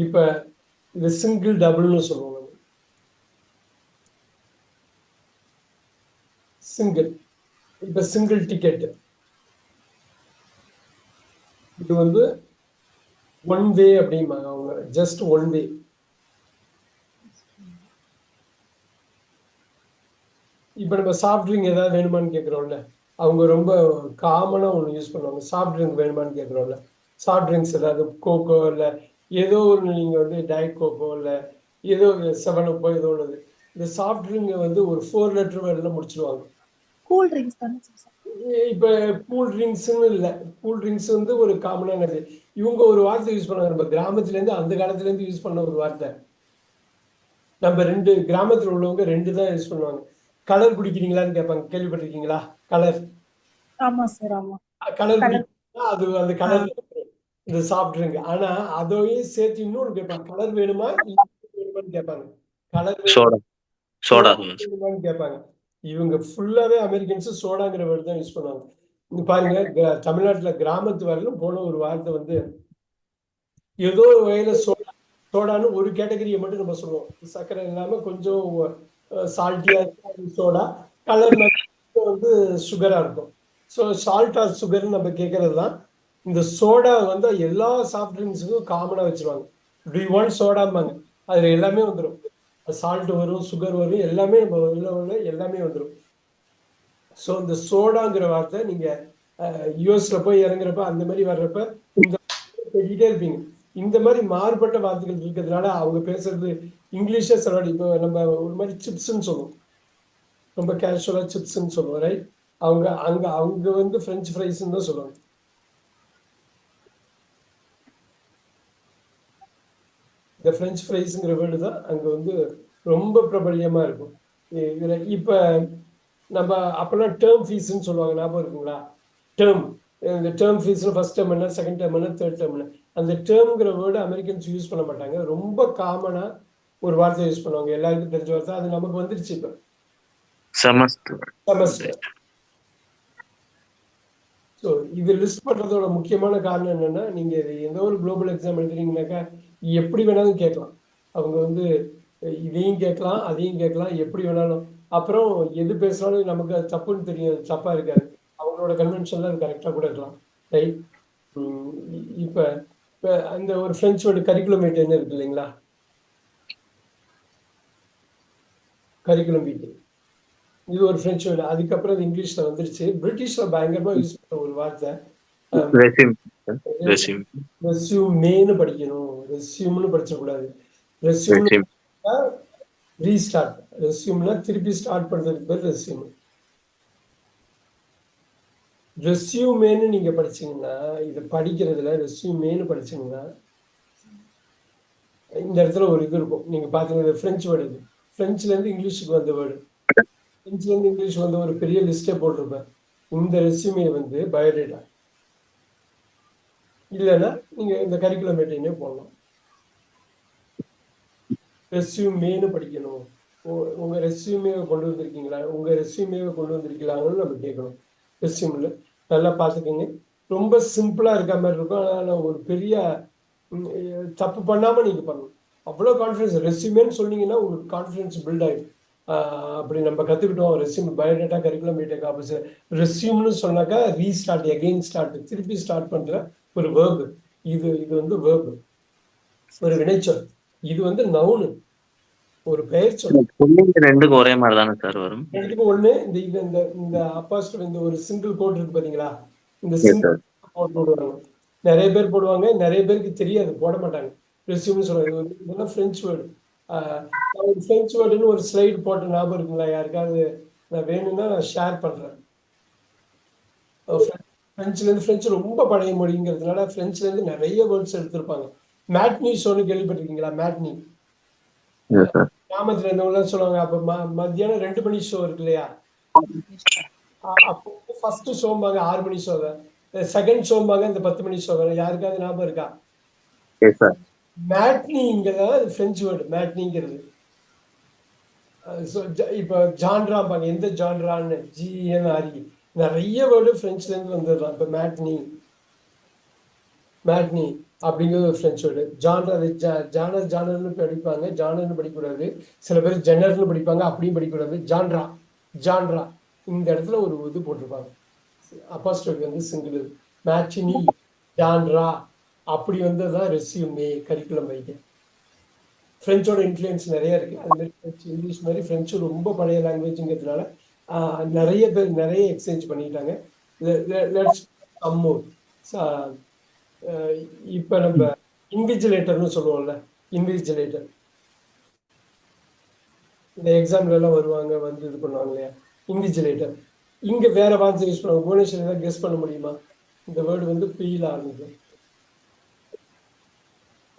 இப்போ இது சிங்கிள் டபுள்னு சொல்லுவோம். நம்ம சிங்கிள். இப்போ சிங்கிள் டிக்கெட் இது வந்து ஒன் வே அப்படிம்பாங்க அவங்க. Just one way. இப்போ நம்ம சாஃப்ட் ட்ரிங்க் ஏதாவது வேணுமான்னு கேட்குறோம்ல, அவங்க ரொம்ப காமனாக ஒன்று யூஸ் பண்ணுவாங்க. சாஃப்ட் ட்ரிங்க் வேணுமான்னு கேட்குறோம்ல, சாஃப்ட் ட்ரிங்க்ஸ் ஏதாவது கோக்கோ இல்லை ஏதோ ஒன்று, நீங்கள் வந்து டயட் கோக்கோ இல்லை ஏதோ 7-Up ஏதோ ஒன்று. இந்த சாஃப்ட் ட்ரிங்கை வந்து ஒரு 4 லெட்டர் வேர்டில் முடிச்சிருவாங்க. கூல் ட்ரிங்க்ஸ் தானே சார்? இப்போ கூல் ட்ரிங்க்ஸ்ன்னு இல்லை, கூல் ட்ரிங்க்ஸ் வந்து ஒரு காமனானது. இவங்க ஒரு வார்த்தை யூஸ் பண்ணாங்க. நம்ம கிராமத்துலேருந்து அந்த காலத்துலேருந்து யூஸ் பண்ண ஒரு வார்த்தை. நம்ம ரெண்டு கிராமத்தில் உள்ளவங்க ரெண்டு தான் யூஸ் பண்ணுவாங்க. கலர் குடிக்கிறீங்களான்னு கேட்பாங்க. கேள்விப்பட்டிருக்கீங்களா? கலர். ஆமா சார், ஆமா. Colour colour. குடிக்கிறீங்களா? அது அந்த கலர் இந்த சாஃப்ட் ட்ரிங்க். ஆனா அதையும் சேர்த்து இன்னொன்று கேட்பாங்க. கலர் வேணுமா வேணுமான்னு கேட்பாங்க. கலர் சோடா வேணுமான்னு கேட்பாங்க. இவங்க ஃபுல்லாவே அமெரிக்கன்ஸ் சோடாங்கிற வேர்டு தான் யூஸ் பண்ணுவாங்க. நீங்க பாருங்க, தமிழ்நாட்டுல கிராமத்து வரலும் போன ஒரு வார்த்தை வந்து ஏதோ ஒரு வகையில சோடான்னு ஒரு கேட்டகரியை மட்டும் நம்ம சொல்லுவோம். சர்க்கரை இல்லாம கொஞ்சம் சால்ட்டியா சோடா, கலர் வந்து சுகரா இருக்கும். ஸோ சால்ட் ஆர் சுகர்னு நம்ம கேட்கறது தான். இந்த சோடா வந்து எல்லா சாஃப்ட் ட்ரிங்க்ஸுக்கும் காமனா வச்சிருவாங்க. டு யூ வாண்ட் சோடாம்பாங்க. அதுல எல்லாமே வந்துடும். சால்ட் வரும், சுகர் வரும், எல்லாமே நம்ம உள்ள எல்லாமே வந்துடும். ஸோ இந்த சோடாங்கிற வார்த்தை நீங்க யூஎஸ்ல போய் இறங்குறப்ப அந்த மாதிரி வர்றப்ப இந்த கேட்டுட்டே இருப்பீங்க. இந்த மாதிரி மாறுபட்ட வார்த்தைகள் இருக்கிறதுனால அவங்க பேசுறது இங்கிலீஷே செலவாடி. இப்போ நம்ம ஒரு மாதிரி சிப்ஸ்ன்னு சொல்லுவோம், ரொம்ப கேஷுவலா சிப்ஸ்ன்னு சொல்லுவோம், ரைட்? அவங்க வந்து ஃப்ரெஞ்ச் ஃப்ரைஸ்ன்னு தான் சொல்லுவாங்க. இந்த ஃப்ரெஞ்ச் ஃப்ரைஸுங்கிற வேர்டு தான் அங்க வந்து ரொம்ப பிரபல்யமா இருக்கும். இதுல இப்ப நம்ம அப்பெல்லாம் டேர்ம் ஃபீஸ்ன்னு சொல்லுவாங்க, ஞாபகம் இருக்குங்களா? டேர்ம், இந்த டேர்ம் ஃபீஸ்ல ஃபர்ஸ்ட் டேர்ம் என்ன, செகண்ட் டேர்ம் என்ன, தேர்ட் டேர்ம் என்ன. அந்த டேர்ம்ங்கிற வேர்டு அமெரிக்கன்ஸ் யூஸ் பண்ண மாட்டாங்க. ரொம்ப காமனா ஒரு வார்த்தை யூஸ் பண்ணுவாங்க, எல்லாருக்கும் தெரிஞ்ச வார்த்தை. அது நமக்கு வந்துருச்சு இப்ப, செமஸ்டர். செமஸ்டர். ஸோ இது லிஸ்ட் பண்றதோட முக்கியமான காரணம் என்னன்னா, நீங்க எந்த ஒரு குளோபல் எக்ஸாம் எழுதுறீங்கன்னாக்கா எப்படி வேணாலும் கேட்கலாம். அவங்க வந்து இதையும் கேட்கலாம், அதையும் கேட்கலாம், எப்படி வேணாலும். அப்புறம் எது பேசினாலும் நமக்கு அது தப்புன்னு தெரியும், தப்பா இருக்காது. அவங்களோட கன்வென்ஷன்ல அது கரெக்டா கூட இருக்கலாம், ரைட்? இப்ப இப்ப அந்த ஒரு ஃப்ரெஞ்ச் வேர்டு கரிக்குலம் வீட்டுன்னு இருக்கு இல்லைங்களா? கரிக்குலம் வீட்டு, இது ஒரு ஃப்ரெஞ்ச் வேர்டு. அதுக்கப்புறம் அது இங்கிலீஷ்ல வந்துருச்சு. பிரிட்டிஷ்ல பயங்கரமா யூஸ் பண்ற ஒரு வார்த்தை ரெஸ்யூம். ரெஸ்யூம். ரெஸ்யூமேன்னு படிக்கணும், ரெஸ்யூம்னு படிச்சக்கூடாது. Resume resume. ரீஸ்டார்ட். ரெஸ்யூம்னா திருப்பி ஸ்டார்ட் பண்றதுக்கு பேர் ரெஸ்யூம். ரெஸ்யூமேன்னு நீங்க படிச்சீங்கன்னா, இதை படிக்கிறதுல ரெஸ்யூமேன்னு படிச்சீங்கன்னா இந்த இடத்துல ஒரு இது இருக்கும். நீங்க பாத்தீங்கன்னா பிரெஞ்சு வேர்டு, இது பிரெஞ்சுல இருந்து இங்கிலீஷுக்கு வந்த வேர்டு. பிரெஞ்சுல இருந்து இங்கிலீஷ் வந்து ஒரு பெரிய லிஸ்டே போட்டிருப்பேன். இந்த ரெஸ்யூமே வந்து பயோடேட்டா, இல்லைன்னா நீங்க இந்த கரிக்குலம் மெட்டீரியலே போடலாம். ரெஸ்யூமேன்னு படிக்கணும். உங்க ரெஸ்யூமேவை கொண்டு வந்திருக்கீங்களா, உங்க ரெஸ்யூமேவை கொண்டு வந்திருக்கீங்களான்னு நம்ம கேட்கணும். ரெஸ்யூம்ல நல்லா பார்த்துக்கோங்க. ரொம்ப சிம்பிளா இருக்க மாதிரி இருக்கும், ஆனால் ஒரு பெரிய தப்பு பண்ணாம நீங்க பண்ணணும். அவ்வளோ கான்ஃபிடன்ஸ். ரெஸ்யூமேன்னு சொன்னீங்கன்னா உங்களுக்கு கான்ஃபிடன்ஸ் பில்ட் ஆயிடும். அப்படி நம்ம கத்துக்கிட்டோம். ரெஸ்யூம் பயோடேட்டா கரிக்குலம் மீட்டேக் ஆப்போசிட். ரெஸ்யூம்னு சொன்னாக்கா ரீஸ்டார்ட், எகெயின் ஸ்டார்ட், திருப்பி ஸ்டார்ட் பண்ற ஒரு வேர்பு. இது வந்து வேர்பு, ஒரு வினைச்சொல். இது வந்து நவுனு, ஒரு பெயர் சொல். ரெண்டுக்கும் ஒரே மாதிரி தானே சார் வரும்? ரெண்டுக்கும் ஒண்ணு. இந்த அப்பாஸ்ட்ரோஃப், இந்த ஒரு சிங்கிள் கோட் இருக்கு பாத்தீங்களா, இந்த சிங்கிள் கோட் போடுவாங்க. நிறைய பேர் போடுவாங்க, நிறைய பேருக்கு தெரியாது, போட மாட்டாங்க. ரெஸ்யூம்னு சொல்றாங்க. இதெல்லாம் பிரெஞ்சு வேர்டு. ஒரு பிரெஞ்சு வேர்டுன்னு ஒரு ஸ்லைடு போட்ட ஞாபகம் இருக்குங்களா யாருக்காவது? நான் வேணும்னா நான் ஷேர் பண்றேன். பிரெஞ்சுல இருந்து, பிரெஞ்சு ரொம்ப பழைய மொழிங்கிறதுனால பிரெஞ்சுல இருந்து நிறைய வேர்ட்ஸ் எடுத்திருப்பாங்க. மேட்னி ஷோன்னு கேள்விப்பட்டிருக்கீங்களா? மேட்னி, கிராமத்துல இருந்தவங்க சொல்லுவாங்க. அப்ப மத்தியானம் 2 மணி ஷோ இருக்கு இல்லையா, அப்போ ஃபர்ஸ்ட் ஷோம்பாங்க 6 மணி ஷோவை, செகண்ட் ஷோம்பாங்க இந்த 10 மணி ஷோவை. யாருக்காவது ஞாபகம் இருக்கா? மேட்னிங்கிறது பிரெஞ்சு வேர்டு, மேட்னிங்கிறது. இப்ப ஜான்ராம்பாங்க, எந்த ஜான்ரான்னு, ஜிஎன்ஆர்இ. நிறைய வேர்டு பிரெஞ்சுல இருந்து வந்துடுறான். இப்ப மேட்னி, மேட்னி அப்படிங்கிறது ஒரு பிரெஞ்சு வேர்டு. ஜானர்னு படிப்பாங்க, ஜானர்னு படிக்கக்கூடாது. சில பேர் ஜெனர்னு படிப்பாங்க, அப்படியும் படிக்கக்கூடாது. Genre, genre. இந்த இடத்துல ஒரு இது போட்டிருப்பாங்க, அப்பாஸ்ட்ரோஃபி வந்து சிங்கிள். மேட்சினி, ஜான்ரா, அப்படி வந்ததுதான் ரெஸ்யூமே, கரிக்குலம் வைக்க. பிரெஞ்சோட இன்ஃப்ளூயன்ஸ் நிறைய இருக்கு. அது மாதிரி இங்கிலீஷ் மாதிரி பிரெஞ்சு ரொம்ப பழைய லாங்குவேஜ்ங்கிறதுனால நிறைய பேர் நிறைய எக்ஸ்சேஞ்ச் பண்ணிட்டாங்க. இப்ப நம்ம இன்விஜிலேட்டர்னு சொல்லுவோம்ல, இன்விஜிலேட்டர். இந்த எக்ஸாம்ல எல்லாம் வருவாங்க, வந்து இது பண்ணுவாங்க இல்லையா, இன்விஜிலேட்டர். இங்க வேற வார்த்தை யூஸ் பண்ணுவாங்க. புவனேஸ்வரி தான் கெஸ் பண்ண முடியுமா? இந்த வேர்டு வந்து பீல ஆரம்பிக்கும்.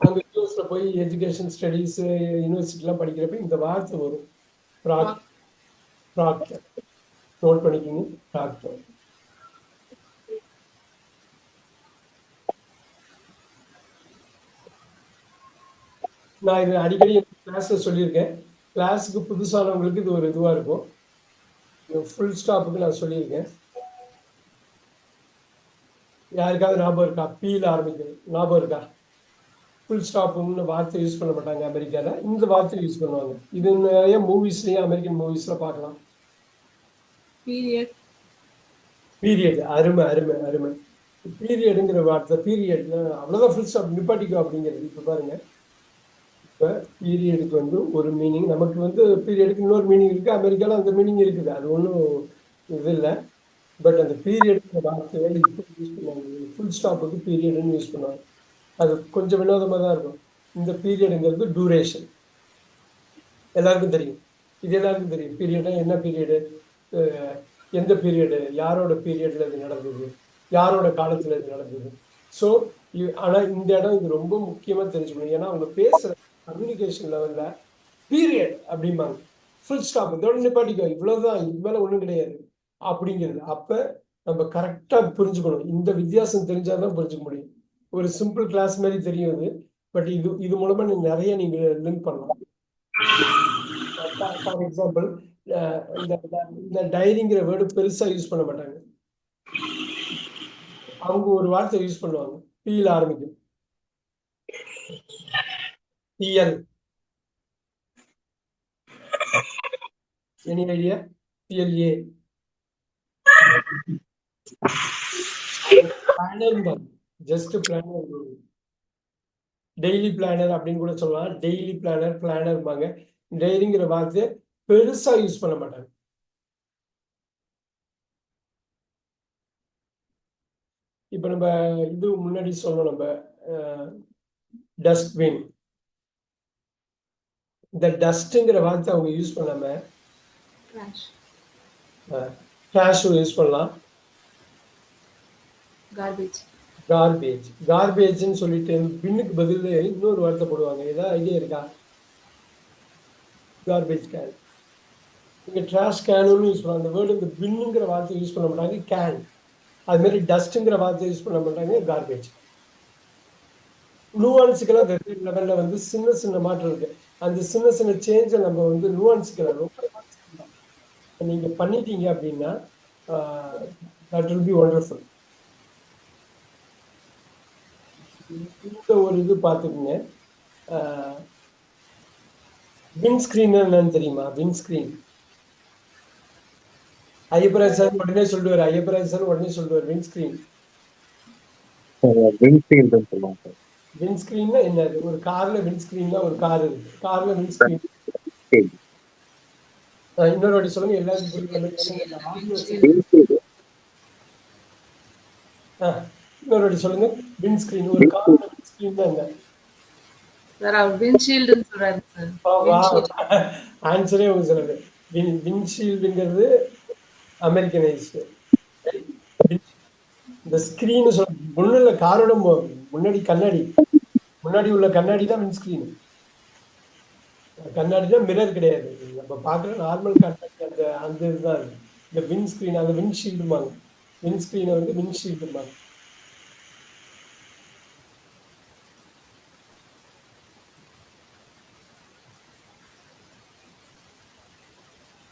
அங்க யூஎஸ்ல போய் எஜுகேஷன் ஸ்டடீஸ் யூனிவர்சிட்டிலாம் படிக்கிறப்ப இந்த வார்த்தை வரும், ப்ராக்டர். நோட் பண்ணிக்கிங்க, ப்ராக்டர். நான் இது அடிக்கடி கிளாஸ்ல சொல்லியிருக்கேன். கிளாஸுக்கு புதுசானவங்களுக்கு இது ஒரு இதுவா இருக்கும். ஃபுல் ஸ்டாப்புக்கு நான் சொல்லியிருக்கேன். யாருக்காவது ஞாபகம் இருக்கா? பீல ஆரம்பிக்கிறது ஞாபகம் இருக்கா? ஃபுல் ஸ்டாப்னு வார்த்தை யூஸ் பண்ண மாட்டாங்க அமெரிக்கால, இந்த வார்த்தை யூஸ் பண்ணுவாங்க. இது நிறைய மூவிஸ்லயும், அமெரிக்கன் மூவிஸ்ல பார்க்கலாம். பீரியட். பீரியட், அருமை அருமை அருமை. பீரியடுங்கிற வார்த்தை, பீரியட் அவ்வளவுதான், ஃபுல் ஸ்டாப், நிப்பாட்டிக்கோ அப்படிங்கிறது. இப்ப பாருங்க, பீரியடுக்கு வந்து ஒரு மீனிங், நமக்கு வந்து பீரியடுக்கு இன்னொரு மீனிங் இருக்கு. அமெரிக்கால அந்த மீனிங் இருக்குது, அது ஒன்றும் இது இல்லை. பட் அந்த பீரியடுங்கிற வார்த்தையை இப்போ யூஸ் பண்ணுவாங்க. ஃபுல் ஸ்டாப்புக்கு பீரியடுன்னு யூஸ் பண்ணுவாங்க. அது கொஞ்சம் வினோதமாக தான் இருக்கும். இந்த பீரியடுங்கிறது டூரேஷன், எல்லாருக்கும் தெரியும். இது எல்லாருக்கும் தெரியும். பீரியட்னா என்ன பீரியடு, எந்த பீரியடு, யாரோட பீரியட்ல இது நடந்தது, யாரோட காலத்துல இது நடந்தது. ஸோ ஆனா இந்த இடம் இது ரொம்ப முக்கியமா தெரிஞ்சுக்கணும். ஏன்னா அவங்க பேசுற கம்யூனிகேஷன் லெவல்ல பீரியட் அப்படிம்பாங்க, ஃபுல் ஸ்டாப், இதோட நிப்பாட்டிக்கோ, இவ்வளவுதான், இது மேல ஒண்ணும் கிடையாது அப்படிங்கிறது. அப்ப நம்ம கரெக்டா புரிஞ்சுக்கணும். இந்த வித்தியாசம் தெரிஞ்சாதான் புரிஞ்சுக்க முடியும். ஒரு சிம்பிள் கிளாஸ் மாதிரி தெரியும் இது, பட் இது மூலமா நிறைய நீங்க லிங்க் பண்ணலாம். ஃபார் எக்ஸாம்பிள், இந்த டைரிங்கிற வேர்டு பெருசா யூஸ் பண்ண மாட்டாங்க. அவங்க ஒரு வார்த்தை யூஸ் பண்ணுவாங்க, பீல ஆரம்பிக்கும், PL. Any idea? PLA. Planner, just planner, daily planner அப்படின்னு கூட சொல்லலாம். Daily planar, பிளானர்பாங்க. டைரிங்கிற வார்த்தையை பெருசா யூஸ் பண்ண மாட்டாங்க. இப்ப நம்ம இது முன்னாடி சொன்னோம், நம்ம டஸ்ட்பின். இந்த டஸ்ட்ங்கிற வார்த்தை அவங்க யூஸ் பண்ணாம Trash. ட்ராஷ் யூஸ் பண்ணலாம். Garbage. கார்பேஜ்னு சொல்லிட்டு பின்னுக்கு பதில் இன்னொரு வார்த்தை போடுவாங்க. ஏதாவது ஐடியா இருக்கா? Garbage can. இங்க ட்ராஷ் கேனுன்னு யூஸ் பண்ணுவாங்க. அந்த வேர்டு, இந்த பின்னுங்கிற வார்த்தை யூஸ் பண்ண மாட்டாங்க, கேன். அது மாதிரி டஸ்ட்ங்கிற வார்த்தை யூஸ் பண்ண மாட்டாங்க, கார்பேஜ். நூவான்ஸுக்கெல்லாம் வெவ்வேறு லெவல்ல வந்து சின்ன சின்ன மாற்றம் இருக்கு. அந்த சின்ன சின்ன சேஞ்சை நம்ம வந்து நூவான்ஸுக்கெல்லாம் ரொம்ப நீங்க பண்ணிட்டீங்க அப்படின்னா that will be wonderful. இந்த ஒரு இது பார்த்துக்குங்க. வின் ஸ்கிரீன் என்னன்னு தெரியுமா? Win screen. ஐயப்பராஜ் சார் உடனே சொல்லுவார், வின் ஸ்கிரீன். விண்ட்ஷீல்டுன்னு சொல்லுவாங்க சார். வின் ஸ்கிரீன்னா என்னது? ஒரு கார்ல வின் ஸ்கிரீன்னா ஒரு கார் இருக்கு, கார்ல வின் ஸ்கிரீன். இன்னொரு வாட்டி சொல்லுங்க, எல்லாருக்கும் இன்னொரு வாட்டி சொல்லுங்க. வின் ஸ்கிரீன், ஒரு கார்ல வின் ஸ்கிரீன் தான் என்ன? Sir, our windshield ன்னு சொல்றாரு sir. ஆன்சரே உங்க சொல்லுது. வின்ஷீல்டுங்கிறது அமெரிக்கனைஸ்டு. இந்த ஸ்கிரீன் சொல்ல ஒண்ணு இல்ல, காரோட முன்னாடி கண்ணாடி, முன்னாடி உள்ள கண்ணாடி தான் வின் ஸ்கிரீன். கண்ணாடினா மிரர் கிடையாது, நம்ம பார்க்குற நார்மல் கண்ணாடி, அந்த அந்த இதுதான் இந்த வின் ஸ்கிரீன். அந்த வின்ஷீல்டுமாங்க, வின் ஸ்கிரீனை வந்து வின்ஷீல்டுமாங்க.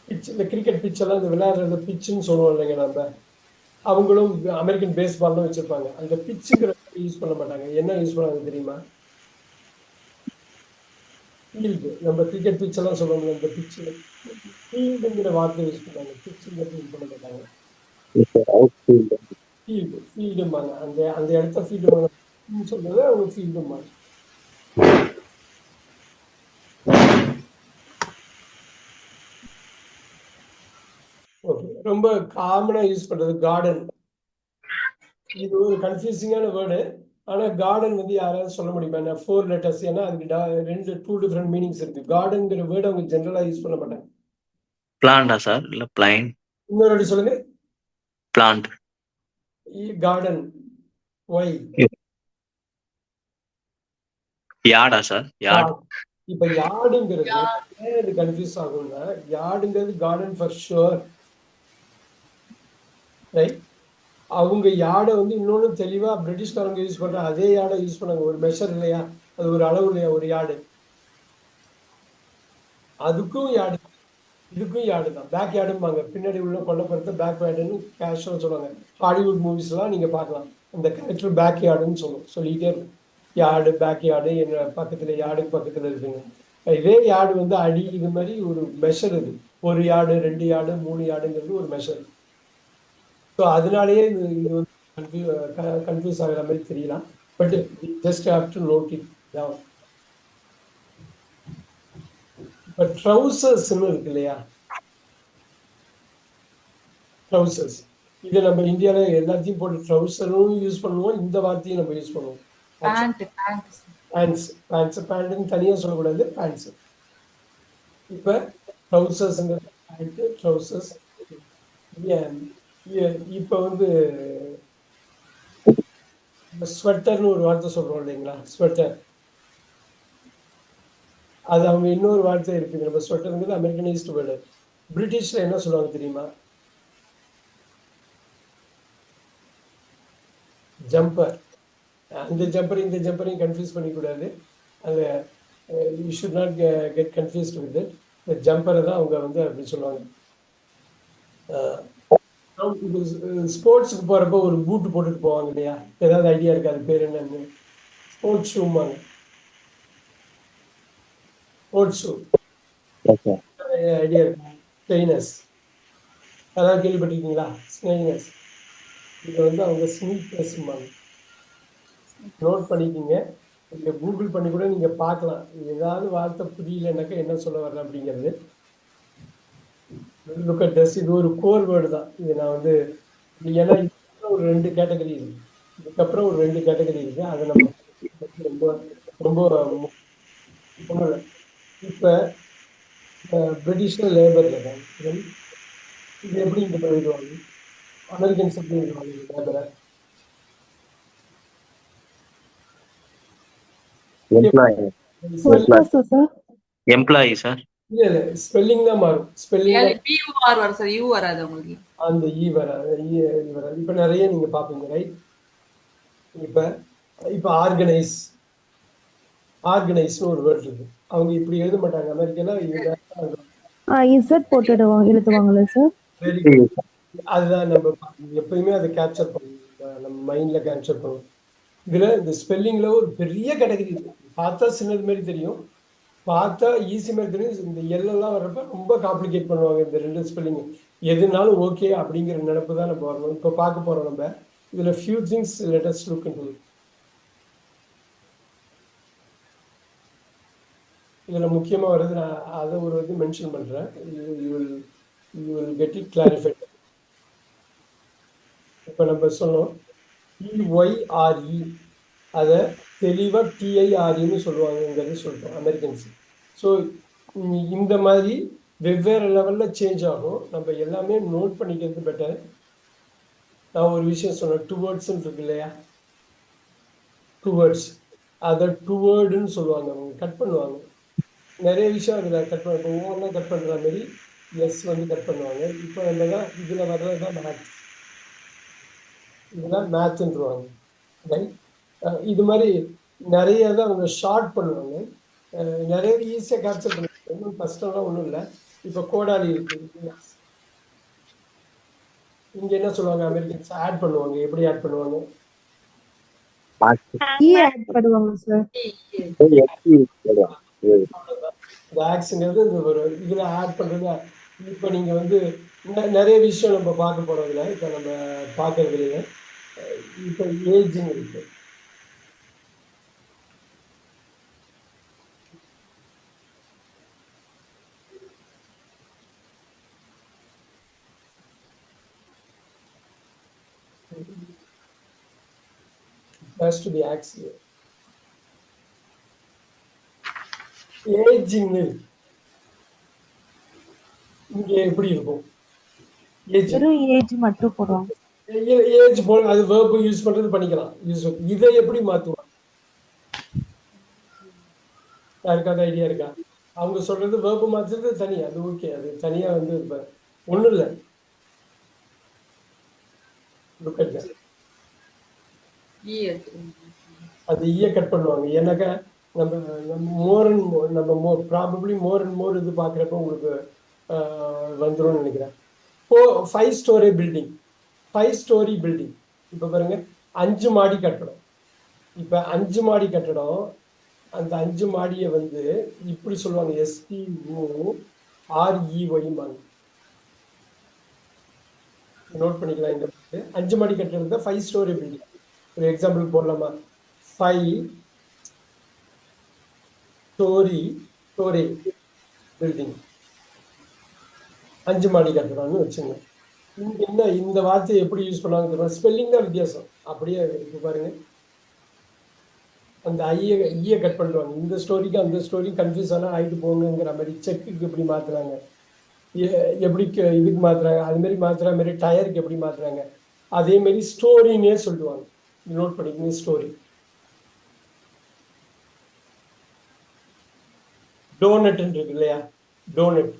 பிச், இந்த கிரிக்கெட் பிச் எல்லாம் இந்த விளையாடுற பிச்சுன்னு சொல்லுவோம் இல்லைங்க நம்ம, அவங்களும் அமெரிக்கன் பேஸ்பால்னு வச்சிருப்பாங்க. அந்த பிச்சுங்கிற யூஸ் பண்ண மாட்டாங்க. என்ன யூஸ் பண்ணாங்க தெரியுமா? ஃபீல்டு. நம்ம கிரிக்கெட் பிச் எல்லாம் சொல்லுவாங்க, இந்த பிச்சு ஃபீல்டுங்கிற வார்த்தை யூஸ் பண்ணாங்க, பிச்சுங்கிறது யூஸ் பண்ண மாட்டாங்க. ஃபீல்டுமாங்க. அந்த அந்த இடத்த ஃபீல்டுமாங்க சொல்றது, அவங்க ஃபீல்டுமாங்க. ஓகே, ரொம்ப காமனா யூஸ் பண்றது கார்டன். இது ஒரு கன்ஃபியூசிங்கான வேர்டு. ஆனா கார்டன் வந்து யாராவது சொல்ல முடியுமா? 4 லெட்டர்ஸ். ஏன்னா அதுக்கு 2 டிஃபரெண்ட் மீனிங்ஸ் இருக்கு. கார்டன்ங்கிற வேர்டு அவங்க ஜெனரலா யூஸ் பண்ண மாட்டாங்க. பிளான்டா சார், இல்ல பிளைன்? இன்னொரு வாட்டி சொல்லுங்க. பிளான்ட். கார்டன். ஒய்? யார்டா சார்? யார்ட். இப்ப யார்டுங்கிறது ஏன் இது கன்ஃபியூஸ் ஆகும்னா, யார்டுங்கிறது கார்டன் ஃபார் ஷுவர், ரைட்? அவங்க யார்டை வந்து இன்னொன்னு தெளிவா பிரிட்டிஷ்காரங்க யூஸ் பண்ற அதே யார்டை யூஸ் பண்ணாங்க. ஒரு மெஷர் இல்லையா, அது ஒரு அளவு இல்லையா, ஒரு யார்டு. அதுக்கும் யார்டு, இதுக்கும் யார்டு தான். பேக் யார்டும்பாங்க. பின்னாடி உள்ள கொல்லப்புறத்தை பேக் யார்டுன்னு கேஷுவலா சொல்லுவாங்க. ஹாலிவுட் மூவிஸ் எல்லாம் நீங்க பார்க்கலாம், அந்த கேரக்டர் பேக் யார்டுன்னு சொல்லிட்டே இருக்கும். யார்டு, பேக் யார்டு, என்ன பக்கத்துல யார்டுக்கு பக்கத்துல இருக்குங்க. இதே யார்டு வந்து அடி, இது மாதிரி ஒரு மெஷர். இது 1 யார்டு, 2 யார்டு, 3 யார்டுங்கிறது ஒரு மெஷர். ஸோ அதனாலேயே இது வந்து கன்ஃபியூஸ் ஆகிற மாதிரி தெரியலாம். But just have to note it down. இப்போ ட்ரௌசர்ஸ்ன்னு இருக்கு இல்லையா, ட்ரௌசர்ஸ். இது நம்ம இந்தியாவில் எல்லாத்தையும் போட்டு ட்ரௌசரும் யூஸ் பண்ணுவோம், இந்த வார்த்தையும் நம்ம யூஸ் பண்ணுவோம். பேண்ட் பேண்ட் பேண்ட்ஸ் பேண்ட்ஸ் பேண்ட்டுன்னு தனியாக சொல்லக்கூடாது, பேண்ட்ஸ். இப்போ ட்ரௌசர்ஸ்ங்கிறது பேண்ட்டு, ட்ரௌசர்ஸ். இப்போ வந்து ஸ்வெட்டர்னு ஒரு வார்த்தை சொல்கிறோம் இல்லைங்களா, ஸ்வெட்டர். அது அவங்க இன்னொரு வார்த்தை இருக்குது. நம்ம ஸ்வெட்டருங்கிறது அமெரிக்கனைஸ்டு வேர்டு. பிரிட்டிஷில் என்ன சொல்லுவாங்க தெரியுமா? ஜம்பர். அந்த ஜம்பர் இந்த ஜம்பரையும் கன்ஃபியூஸ் பண்ணிக்கூடாது. அந்த you should not get confused with it. இந்த ஜம்பரை தான் அவங்க வந்து அப்படி சொல்லுவாங்க. ஸ்போர்ட்ஸுக்கு போகிறப்ப ஒரு பூட்டு போட்டுட்டு போவாங்க இல்லையா, ஏதாவது ஐடியா இருக்கா அது பேர் என்னன்னு? ஸ்போர்ட்ஸ் ஷூமாங்க, ஸ்போர்ட்ஸ் ஷூ ஐடியா இருக்கா? ஸ்னெய்னர்ஸ், அதாவது கேள்விப்பட்டிருக்கீங்களா? ஸ்னெய்னர்ஸ். இது வந்து அவங்க ஸ்னீக்கர்ஸ்மாங்க. நோட் பண்ணிக்கிங்க, நீங்கள் கூகுள் பண்ணி கூட நீங்கள் பார்க்கலாம். ஏதாவது வார்த்தை புரியலன்னாக்கா என்ன சொல்ல வர்றேன் அப்படிங்கிறது. Look at this. இது ஒரு கோர் வேர்டு தான். இது நான் வந்து ஏன்னா ஒரு 2 கேட்டகரி இருக்கு, இதுக்கப்புறம் ஒரு 2 கேட்டகரி இருக்கு. அதை நம்ம ரொம்ப ரொம்ப இப்போ பிரிட்டிஷில் லேபரில் தான் இது எப்படி இங்கே எழுதுவாங்க, அமெரிக்கன்ஸ் எப்படி எழுதுவாங்க லேபரை? Employee sir. இல்ல இல்ல, ஸ்பெல்லிங் தான் மாறும். ஸ்பெல்லிங் பியூஆர் வரும் சார், யூ வராது உங்களுக்கு. அந்த ஈ வராது, வராது. இப்போ நிறைய நீங்க பாப்பீங்க, ரைட்? இப்போ இப்போ ஆர்கனைஸ்னு ஒரு வேர்ட் இருக்கு. அவங்க இப்படி எழுத மாட்டாங்க அமெரிக்கால. இசட் போட்டுடுவாங்க, எழுதுவாங்களே சார். Very good. அதுதான் நம்ம எப்பயுமே அதை கேப்சர் பண்ணுவோம், நம்ம மைண்ட்ல கேப்சர் பண்ணுவோம். இதுல இந்த ஸ்பெல்லிங்ல ஒரு பெரிய கேட்டகரி இருக்கு. பார்த்தா சின்னது மாதிரி தெரியும், பார்த்தா ஈஸி மாதிரி தெரியும். இந்த எல்லாம் வர்றப்ப ரொம்ப காம்ப்ளிகேட் பண்ணுவாங்க இந்த 2 ஸ்பெல்லிங். எதுனாலும் ஓகே அப்படிங்கிற நினைப்பு தான் நம்ம வரணும். இப்போ பார்க்க போறோம் நம்ம இதுல few things let us look into. இதுல முக்கியமா வருது, நான் அதை ஒரு இது மென்ஷன் பண்றேன். You will get it clarified. இப்போ நம்ம சொன்னோம் EYRE, அதை தெளிவாக TIREன்னு சொல்லுவாங்கங்கிறது சொல்லிட்டோம் அமெரிக்கன்ஸ். ஸோ இந்த மாதிரி வெவ்வேறு லெவலில் சேஞ்ச் ஆகும். நம்ம எல்லாமே நோட் பண்ணிக்கிறது பெட்டர். நான் ஒரு விஷயம் சொன்னேன், டுவர்ட்ஸ்ன்னு இருக்கு இல்லையா, டுவர்ட்ஸ். அதை டுவர்டுன்னு சொல்லுவாங்க, அவங்க கட் பண்ணுவாங்க. நிறைய விஷயம் அதில் கட் பண்ண, இப்போ ஒவ்வொன்றா கட் பண்ணுற மாதிரி எஸ் வந்து கட் பண்ணுவாங்க. இப்போ நம்ம தான் இதில் வர்றது தான் மேத்ஸ், இதெல்லாம் மேத்ன்றுவாங்க, ரைட்? இது மாதிரி நிறைய தான் அவங்க ஷார்ட் பண்ணுவாங்க. நிறைய ஈஸியாக கேப்சர் பண்ணுவாங்க, ஒன்றும் கஷ்டம்லாம் ஒன்றும் இல்லை. இப்போ கோடாலி இருக்கு, இங்கே என்ன சொல்லுவாங்க அமெரிக்கன்ஸ்? ஆட் பண்ணுவாங்க. எப்படி ஆட் பண்ணுவாங்க? ஆட் பண்ணுவாங்க சார். இந்த ஆக்ஸுங்கிறது இந்த ஒரு இதில் ஆட் பண்ணுறது. இப்போ நீங்கள் வந்து நிறைய விஷயம் நம்ம பார்க்க போகிறதில்ல, இப்போ நம்ம பார்க்கறது இல்லைங்க. இப்போ ஏஜிங் இருக்கு. has to be axial. Ageing இங்க எப்படி இருக்கும்? வெறும் ஏஜ் மட்டும் போடுவாங்க. ஏஜ் போல அது verb யூஸ் பண்றது பண்ணிக்கலாம். இதை எப்படி மாத்துவாங்க? யாருக்காவது ஐடியா இருக்கா? அவங்க சொல்றது verb மாத்துறது தனியா, அது ஓகே, அது தனியா வந்து ஒண்ணும் இல்லை. Look at that. அது ஈய கட் பண்ணுவாங்க. ஏன்னாக்கா நம்ம ப்ராபப்ளி மோர் அண்ட் மோர் இது பார்க்குறப்ப உங்களுக்கு வந்துடும் நினைக்கிறேன். 5 ஸ்டோரி பில்டிங், 5 ஸ்டோரி பில்டிங். இப்போ பாருங்க, 5 மாடி கட்டடம். இப்போ 5 மாடி கட்டடம், அந்த 5 மாடியை வந்து இப்படி சொல்லுவாங்க, STOREY மாங்க. நோட் பண்ணிக்கலாம். இந்த 5 மாடி கட்டடம் தான் 5 ஸ்டோரி பில்டிங். ஒரு எக்ஸாம்பிள் போடலாமா? 5 story பில்டிங் 5 மாடி கட்டடம்னு வச்சுங்க. இங்க என்ன இந்த வார்த்தையை எப்படி யூஸ் பண்ணுவாங்க, ஸ்பெல்லிங் தான் வித்தியாசம். அப்படியே இருக்கு பாருங்க. அந்த ஐய கட் பண்ணிடுவாங்க. இந்த ஸ்டோரிக்கு அந்த ஸ்டோரி கன்ஃபியூஸ் ஆனா ஆயிட்டு போங்கிற மாதிரி. செக்குக்கு எப்படி மாத்துறாங்க, எப்படி இதுக்கு மாத்துறாங்க, அது மாதிரி மாத்துற மாதிரி டயருக்கு எப்படி மாத்துறாங்க, அதே மாதிரி ஸ்டோரின்னே சொல்லுவாங்க. நோட் பண்ணிக்கங்க, ஸ்டோரி. டோனட் இருக்கு இல்லையா, டோனட்.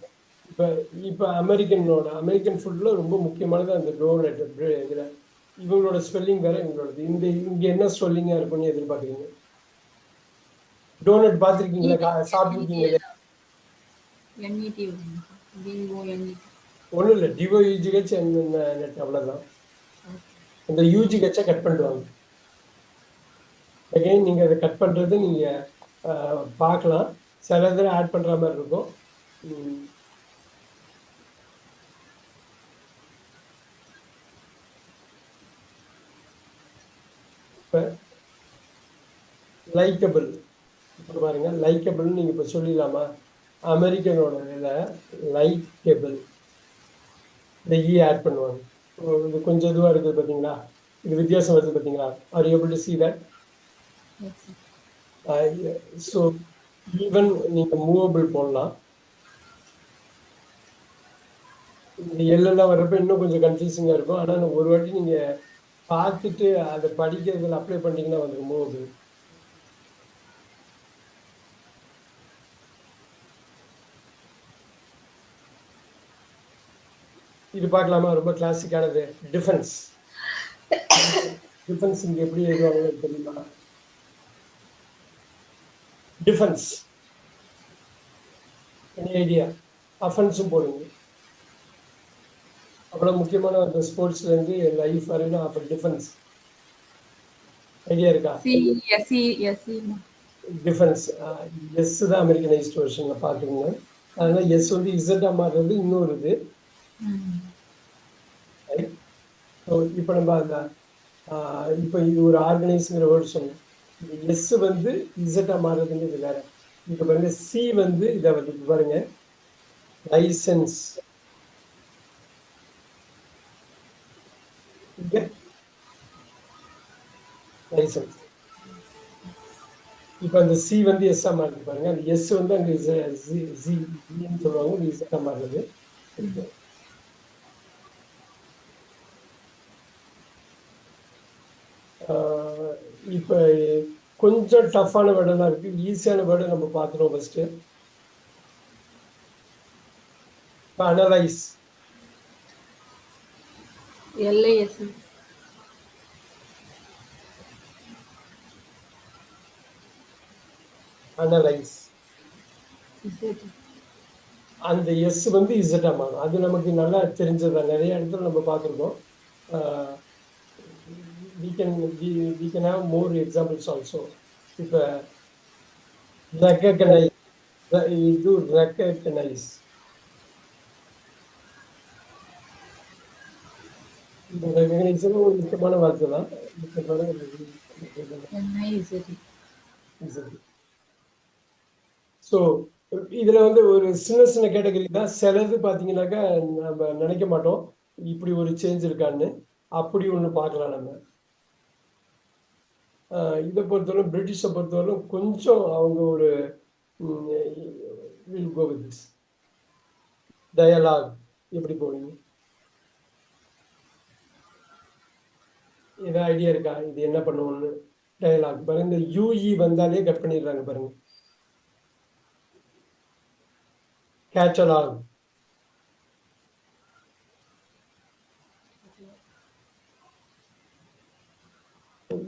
இப்ப இப்ப அமெரிக்கன் ஃபுட்ல ரொம்ப முக்கியமானது அந்த டோனட். இதுல இவங்களோட ஸ்பெல்லிங் வேற, இவங்களோட இந்த இங்க என்ன ஸ்பெல்லிங்கா இருக்கும்னு எதிர்பார்க்குறீங்க? டோனட் பார்த்துருக்கீங்களா, சாப்பிட்டுருக்கீங்க? NET DONET. ஒன்றும் இல்லை, டிஓயூஜிஹெச் நெட், அவ்வளோதான். அந்த யூஜிஹெச்சை கட் பண்ணிடுவாங்க. அகைன் நீங்கள் அதை கட் பண்ணுறது நீங்கள் பார்க்கலாம். சில இதில் ஆட் பண்ணுற மாதிரி இருக்கும். இப்போ லைக்கபிள், இப்போ பாருங்க, லைக்கபிள்னு நீங்கள் இப்போ சொல்லிடலாமா? அமெரிக்கனோட இதில் லைக்கபிள் இந்த ஆட் பண்ணுவாங்க. இது கொஞ்சம் இதுவாக இருக்குது பார்த்தீங்களா, இது வித்தியாசம் வருது பார்த்தீங்களா? Are able to see that? So even நீங்கள் மூவபிள் போடலாம். இந்த எல்லாம் வர்றப்ப இன்னும் கொஞ்சம் கன்ஃபியூசிங்காக இருக்கும். ஆனால் ஒரு வாட்டி நீங்கள் பார்த்துட்டு அதை படிக்கிறதுல அப்ளை பண்ணிட்டீங்கன்னா வந்துடும் மூவபிள். இது பார்க்கலாமா? ரொம்ப கிளாசிக்கானது, டிஃபென்ஸ். டிஃபென்ஸ் இங்கே எப்படி எழுதுவாங்க தெரியுமா? Defence, any idea? அஃபென்ஸும் போடுங்க. அவ்வளோ முக்கியமான அந்த ஸ்போர்ட்ஸ்லேருந்து லைஃப் வரைக்கும் அப்போ டிஃபென்ஸ். ஐடியா இருக்கா? டிஃபென்ஸ் எஸ் தான் அமெரிக்கனைஸ்ட் வெர்ஷனில் பார்த்துக்கோங்க. அதனால் எஸ் வந்து இசட்டாக மாறுறது இன்னொரு இது. ரைட். ஸோ இப்போ நம்ம அந்த இப்போ இது ஒரு ஆர்கனைஸுங்கிற வேர்டு சொன்னோம். எஸ் வந்து இசட்டாக மாறுறதுங்கிறது வேற. இப்போ பாருங்க, சி வந்து இதை வந்து பாருங்க, லைசன்ஸ். லைசன்ஸ். இப்போ அந்த சி வந்து எஸ்ஸா மாறுது பாருங்க. அந்த எஸ் வந்து அங்கே ஜின்னு சொல்லுவாங்க, இது இசட்டா மாறுது. இப்போ கொஞ்சம் டஃப்பான வேர்டெல்லாம் இருக்கு, ஈஸியான வேர்டை நம்ம பார்த்துருவோம் ஃபர்ஸ்ட். இப்போ அனலைஸ், LIS. அனலைஸ். அந்த எஸ் வந்து இசட்டா மாறும். அது நமக்கு நல்லா தெரிஞ்சதுதான், நிறைய இடத்துல நம்ம பார்த்துருக்கோம். we can have more examples also. இப்போ recognize, இது recognize. இந்த recognize ஒரு முக்கியமான வார்த்தை தான். ஸோ இதுல வந்து ஒரு சின்ன சின்ன கேட்டகரி தான். சிலது பார்த்தீங்கன்னாக்கா நம்ம நினைக்க மாட்டோம் இப்படி ஒரு சேஞ்ச் இருக்கான்னு. அப்படி ஒன்று பார்க்கலாம் நம்ம. இதை பொறுத்தவரை, பிரிட்டிஷை பொறுத்தவரை கொஞ்சம் அவங்க ஒரு டயலாக் எப்படி போவீங்க? ஏதாவது ஐடியா இருக்கா இது என்ன பண்ணுவோம்னு? டயலாக் பாருங்க, இந்த யூஇ வந்தாலே கட் பண்ணிடுறாங்க பாருங்க. Catalogue.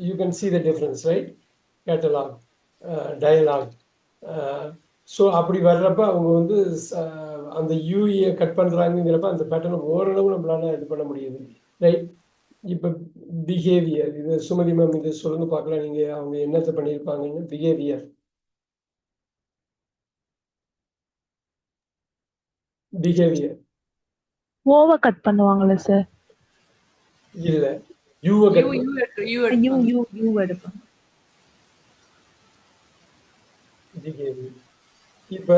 You can see the difference, right? Catalog, dialogue. So அப்படி வர்றப்ப அவங்க வந்து அந்த யூஇயை கட் பண்ணுறாங்கிறப்ப அந்த பேட்டர்னை ஓரளவு நம்மளால இது பண்ண முடியுது, ரைட்? இப்போ பிஹேவியர், இது சுமதி மேம் இது சொல்லுங்க பார்க்கலாம், நீங்கள் அவங்க என்னத்தை பண்ணியிருப்பாங்கன்னு. பிஹேவியர், பிஹேவியர் ஓவ கட் பண்ணுவாங்கல்ல சார்? இல்ல, யூவை கட் யூ எடுப்பாங்க. பிஹேவியர். இப்போ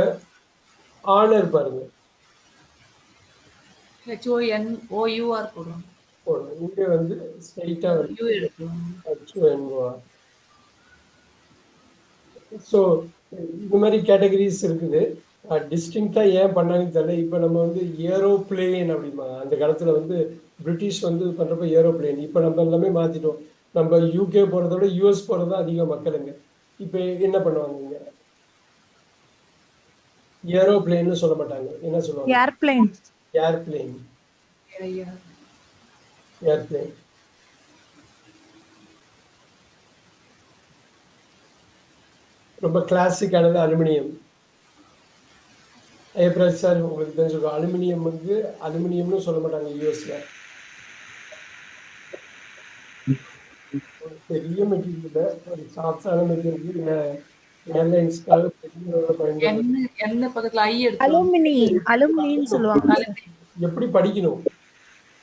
ஆனர் பாருங்க HONOUR போடுவாங்க. போடணும். இங்க வந்து ஸ்ட்ரைட்டா வந்து U எடுத்துருவாங்க. HONOR. ஸோ இந்த மாதிரி கேட்டகரிஸ் இருக்குது. டிஸ்டிங்க்டா ஏன் பண்ணாங்கன்னு தெரியல. இப்போ நம்ம வந்து ஏரோப்ளேன் அப்படிம்பாங்க. அந்த காலத்துல வந்து பிரிட்டிஷ் வந்து பண்றப்ப ஏரோப்ளேன். இப்போ நம்ம எல்லாமே மாத்திட்டோம். நம்ம யூகே போறதை விட யூஎஸ் போறது தான் அதிக மக்களுங்க. இப்போ என்ன பண்ணுவாங்க இங்க? ஏரோப்ளேன்னு சொல்ல மாட்டாங்க. என்ன சொல்லுவாங்க? ஏர்பிளைன். ஏர்பிளேன். Yeah. ஏர்பிளேன். ரொம்ப கிளாசிக்கானது அலுமினியம். ஏப்ரல் சார் உங்களுக்கு தெரிஞ்சுக்கோ, அலுமினியம் வந்து அலுமினியம்னு சொல்ல மாட்டாங்க யூஎஸ்ல. பெரிய மெட்டீரியல், ஒரு சாஃப்டான மெட்டீரியல் ஏர்லைன்ஸ்க்காக பெரிய பயன்படுது. N பக்கத்துல I எடுத்துருவாங்க. அலுமினின்னு சொல்லுவாங்க சார். எப்படி படிக்கணும்?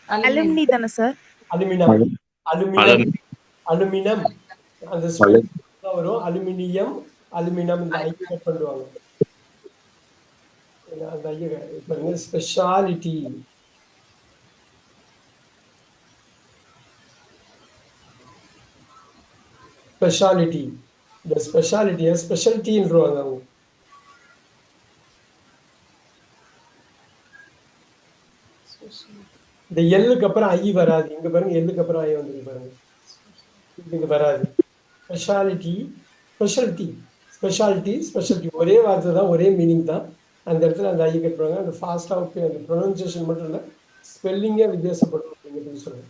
அலுமினி தானே சார்? அலுமினம். அலுமினம். அலுமினியம். அலுமினம். அந்த ஸ்பெல் தான் வரும். அலுமினியம், அலுமினம். இந்த ஐ கட் பண்ணுவாங்க. அந்த ஐய பாருங்க, ஸ்பெஷாலிட்டி. ஸ்பெஷாலிட்டி. இந்த ஸ்பெஷாலிட்டியை ஸ்பெஷாலிட்டின்றவாங்க அவங்க. இந்த எல்லுக்கு அப்புறம் ஐ வராது. இங்க பாருங்க, எல்லுக்கு அப்புறம் ஐ வந்து பாருங்க, இங்க வராது. ஸ்பெஷாலிட்டி, ஸ்பெஷாலிட்டி, ஸ்பெஷாலிட்டி, ஸ்பெஷாலிட்டி ஒரே வார்த்தை தான், ஒரே மீனிங் தான். அந்த இடத்துல அந்த ஐ கட் பண்ணுவாங்க. அந்த ஃபாஸ்டாக அந்த ப்ரொனன்சியேஷன் மட்டும் இல்லை, ஸ்பெல்லிங்கே வித்தியாசப்படும் அப்படிங்கிறது சொல்லுங்க.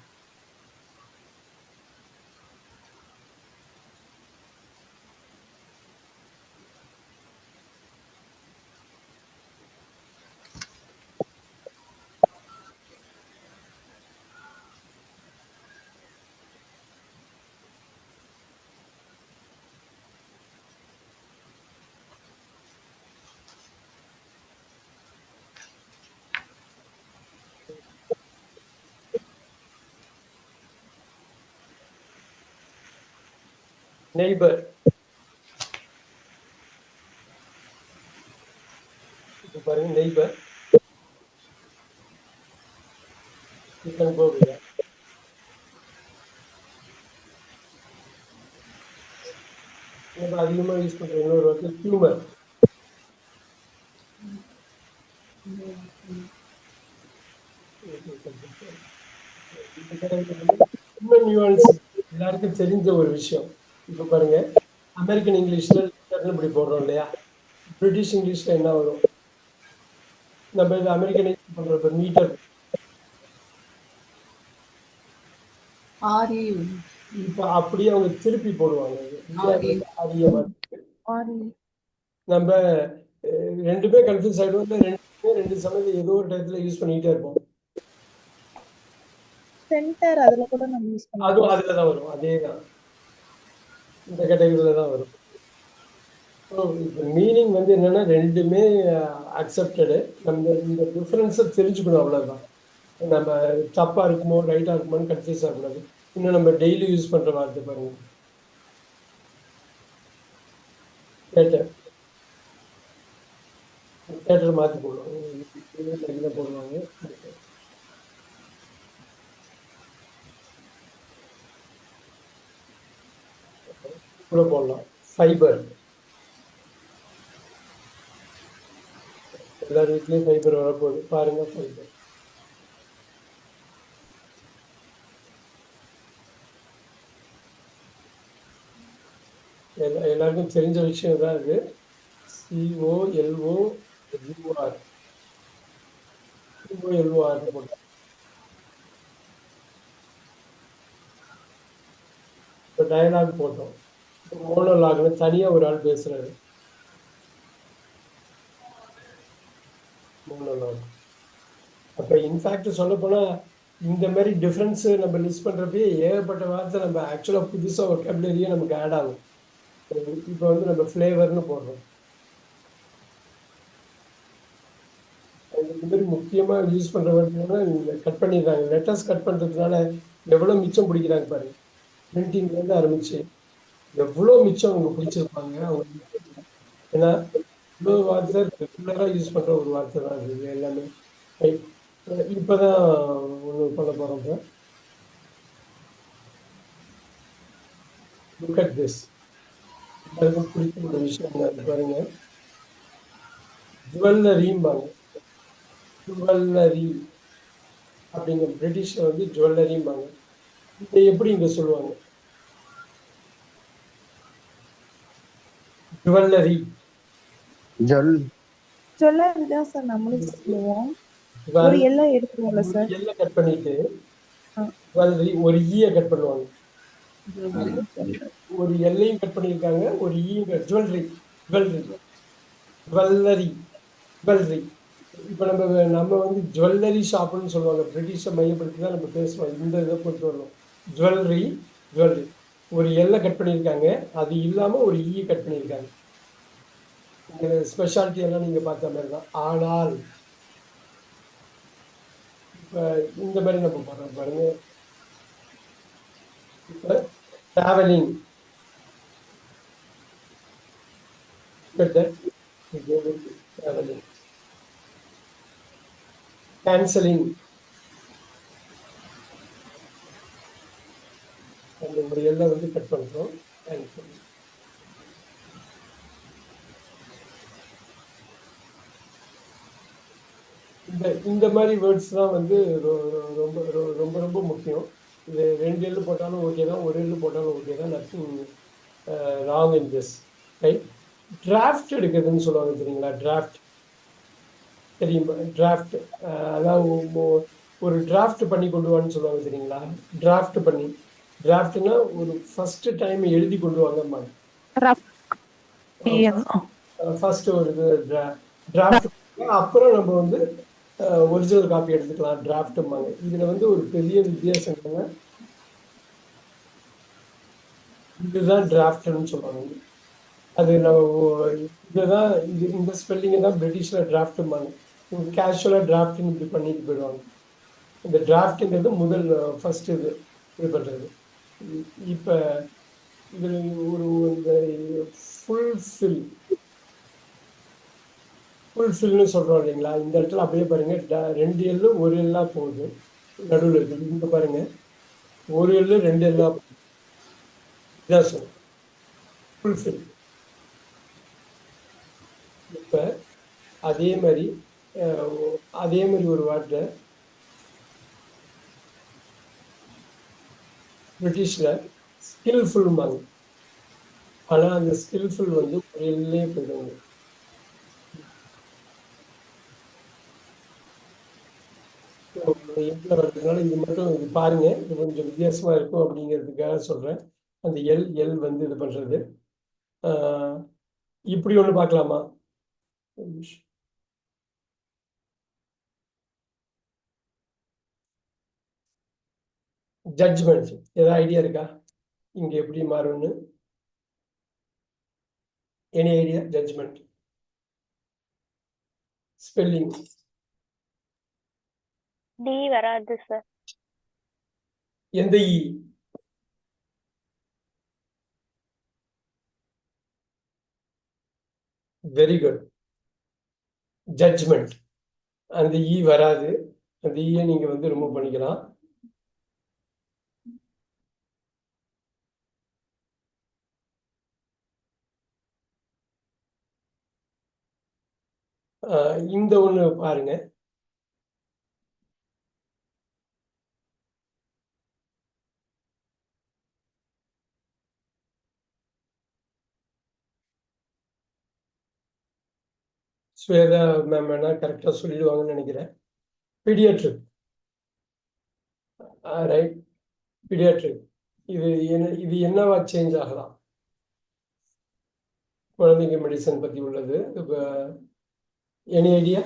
நெய்பர். இப்போ பாருங்க, neighbour. You can go with that. நம்ம அதிகமா யூஸ் பண்ற இன்னொரு வார்த்தை ஹியூமர். ஹியூமன் நியூயான்ஸ் எல்லாருக்கும் தெரிஞ்ச ஒரு விஷயம். இப்போ பாருங்க, அமெரிக்கன் இங்கிலீஷ்ல லிட்டர்னு இப்படி போடுறோம் இல்லையா? பிரிட்டிஷ் இங்கிலீஷ்ல என்ன வரும்? நம்ம இது அமெரிக்கனைஸ் பண்றப்ப மீட்டர். RE. இப்போ அப்படியே அவங்க திருப்பி போடுவாங்க. நம்ம ரெண்டுமே கன்ஃபியூஸ் ஆயிடுவோம். இல்லை ரெண்டுமே ரெண்டு சமயத்துல ஏதோ ஒரு டயத்துல யூஸ் பண்ணிக்கிட்டே இருப்போம். சென்டர் அதுல கூட நம்ம யூஸ் பண்ணலாம். அதுவும் அதுல தான் வரும். அதே தான், இந்த கேட்டகரியில தான் வரும். ஸோ இப்போ மீனிங் வந்து என்னன்னா ரெண்டுமே அக்செப்டடு. நம்ம இந்த டிஃப்ரென்ஸை தெரிஞ்சுக்கணும், அவ்வளோதான். நம்ம தப்பா இருக்குமோ ரைட்டா இருக்குமோன்னு கன்ஃபியூஸ் ஆகக்கூடாது. இன்னும் நம்ம டெய்லி யூஸ் பண்ற வார்த்தை பாருங்க, தேட்டர். தேட்டர் மாற்றி போடுவாங்க, போடுவாங்க. கூட போடலாம். ஃபைபர். எல்லார் வீட்லயும் ஃபைபர் வரப்போகுது பாருங்க, ஃபைபர். எல்லாருக்கும் தெரிஞ்ச விஷயம் தான் இது. COLOUR. போட்டோம். இப்போ டயலாக் போட்டோம். மோனோலாக்னு தனியா ஒரு ஆள் பேசுறாரு. மோனோலாக். அப்ப இன்ஃபேக்ட் சொல்ல போனா இந்த மாதிரி டிஃப்ரென்ஸ் நம்ம லிஸ்ட் பண்றப்பயே ஏகப்பட்ட வார்த்தை நம்ம ஆக்சுவலா புதுசா ஒகேபுலரியே நமக்கு ஆட் ஆகும். இப்போ வந்து நம்ம ஃப்ளேவர்னு போடுறோம். இந்த மாதிரி முக்கியமா யூஸ் பண்ற வார்த்தைன்னா கட் பண்ணிடுறாங்க. லெட்டர்ஸ் கட் பண்றதுனால எவ்வளவு மிச்சம் பிடிக்கிறாங்க பாருங்க. பிரிண்டிங்ல இருந்து ஆரம்பிச்சு எவ்வளவு மிச்சம் அவங்க பிடிச்சிருப்பாங்க. அவங்க ஏன்னா இன்னொரு வார்த்தை ரெகுலரா யூஸ் பண்ற ஒரு வார்த்தை தான் இது எல்லாமே. ரைட். இப்பதான் ஒண்ணு பண்ண போறோம் இப்ப. Look at this. எல்லாருக்கும் பிடிச்ச ஒரு விஷயம் தான் இது பாருங்க. ஜுவல்லரிம்பாங்க. ஜுவல்லரி அப்படிங்க பிரிட்டிஷ்ல வந்து ஜுவல்லரிம்பாங்க. இதை எப்படி இங்க சொல்லுவாங்க? ஜுவல்லரி. சொல்லதான் சார் நம்மளும் சொல்லுவோம். ஒரு ஜுவல் எல்லாம் எடுத்துருவோம்ல ஒரு சார். எல்லை கட் பண்ணிட்டு ஆ. ஜுவல்லரி ஒரு ஈய கட் பண்ணுவாங்க. சொல்லு. ஒரு எல்லையும் கட் பண்ணியிருக்காங்க, ஒரு ஈயும் ஜுவல்லரி ஜுவல்லரி ஜுவல்லரி ஜுவல்லரி. இப்போ நம்ம வந்து ஜுவல்லரி ஷாப்புன்னு சொல்லுவாங்க. பிரிட்டிஷை மையப்படுத்தி தான் நம்ம பேசுவோம். இந்த இதை பொறுத்து வரணும். ஜுவல்லரி ஜுவல்லரி ஒரு எல்லை கட் பண்ணியிருக்காங்க, அது இல்லாமல் ஒரு ஈயை கட் பண்ணியிருக்காங்க. இந்த ஸ்பெஷாலிட்டி எல்லாம் நீங்கள் பார்த்த மாதிரி தான். ஆனால் இப்போ இந்த மாதிரி நம்ம போடுறோம் பாருங்க. இப்போ ட்ராவலிங் ட்ராவலிங் கேன்சலிங் அந்த ஒரு எல்லை வந்து கட் பண்ணுறோம். கேன்சலிங் இந்த மாதிரி வேர்ட்ஸ் தான் வந்து ரொம்ப ரொம்ப ரொம்ப முக்கியம். இது 2 எள்ளு போட்டாலும் ஓகே தான், ஒரு எள்ளு போட்டாலும் ஓகே தான். Nothing wrong in this. Right. Draft எடுக்கிறதுன்னு சொல்லுவாங்க தெரியுங்களா? டிராஃப்ட் தெரியுமா? டிராஃப்ட் அதாவது ஒரு டிராஃப்ட் பண்ணி கொண்டு வான்னு சொல்லுவாங்க தெரியுங்களா? டிராஃப்ட் பண்ணி. டிராஃப்ட்னா ஒரு ஃபர்ஸ்ட் டைம் எழுதி கொண்டு வாங்க. ஃபர்ஸ்ட் ஒரு இது டிராஃப்ட். அப்புறம் நம்ம வந்து ஒரிஜினல் காப்பி எடுத்துக்கலாம். டிராஃப்ட்பாங்க. இதுல வந்து ஒரு பெரிய வித்தியாசம் என்னன்னா, இதுதான் டிராஃப்ட்னு சொல்லுவாங்க. அது நம்ம இதுதான் இந்த ஸ்பெல்லிங் தான் பிரிட்டிஷ்ல டிராஃப்ட்பாங்க. கேஷுவலா டிராஃப்ட்னு இப்படி பண்ணிட்டு போயிடுவாங்க. இந்த டிராஃப்ட்ங்கிறது முதல் ஃபர்ஸ்ட் இது பண்றது. இப்ப இதுல ஒரு இந்த ஃபுல்ஃபில் ஃபுல்ஃபில்னு சொல்றோம் இல்லைங்களா? இந்த இடத்துல அப்படியே பாருங்க. 2 எள்ளு ஒரு எல்லா போகுது. நடுவில் இருக்குது. இங்க பாருங்க, ஒரு எள்ளு 2 எல்லா போகுது. இதான் சொல்லுங்க ஃபுல்ஃபில். இப்ப அதே மாதிரி ஒரு வார்த்தை பிரிட்டிஷ்ல ஸ்கில்ஃபுல்பாங்க. ஆனா அந்த ஸ்கில்ஃபுல் வந்து ஒரு எல்லே போயிடுவாங்க. எல்ல வர்றதுனால இது மட்டும் இது பாருங்க. இது கொஞ்சம் வித்தியாசமா இருக்கும் அப்படிங்கிறதுக்காக சொல்றேன். அந்த எல் வந்து இது பண்றது. இப்படி ஒண்ணு பார்க்கலாமா? ஜட்ஜ்மெண்ட். ஏதாவது ஐடியா இருக்கா இங்க எப்படி மாறும்னு? Any idea? Judgement spelling. D வராது சார். எந்த இ? Very good. ஜட்ஜ்மெண்ட். அந்த இ வராது. அந்த ஈயை நீங்க வந்து ரிமூவ் பண்ணிக்கலாம். இந்த ஒண்ணு பாருங்க. ஸ்வேதா மேம் வேணா கரெக்டா சொல்லிடுவாங்கன்னு நினைக்கிறேன். பீடியாட்ரிக். ரைட். பீடியாட்ரிக். இது என்னவா சேஞ்ச் ஆகலாம்? குழந்தைங்க மெடிசன் பத்தி உள்ளது. Any idea?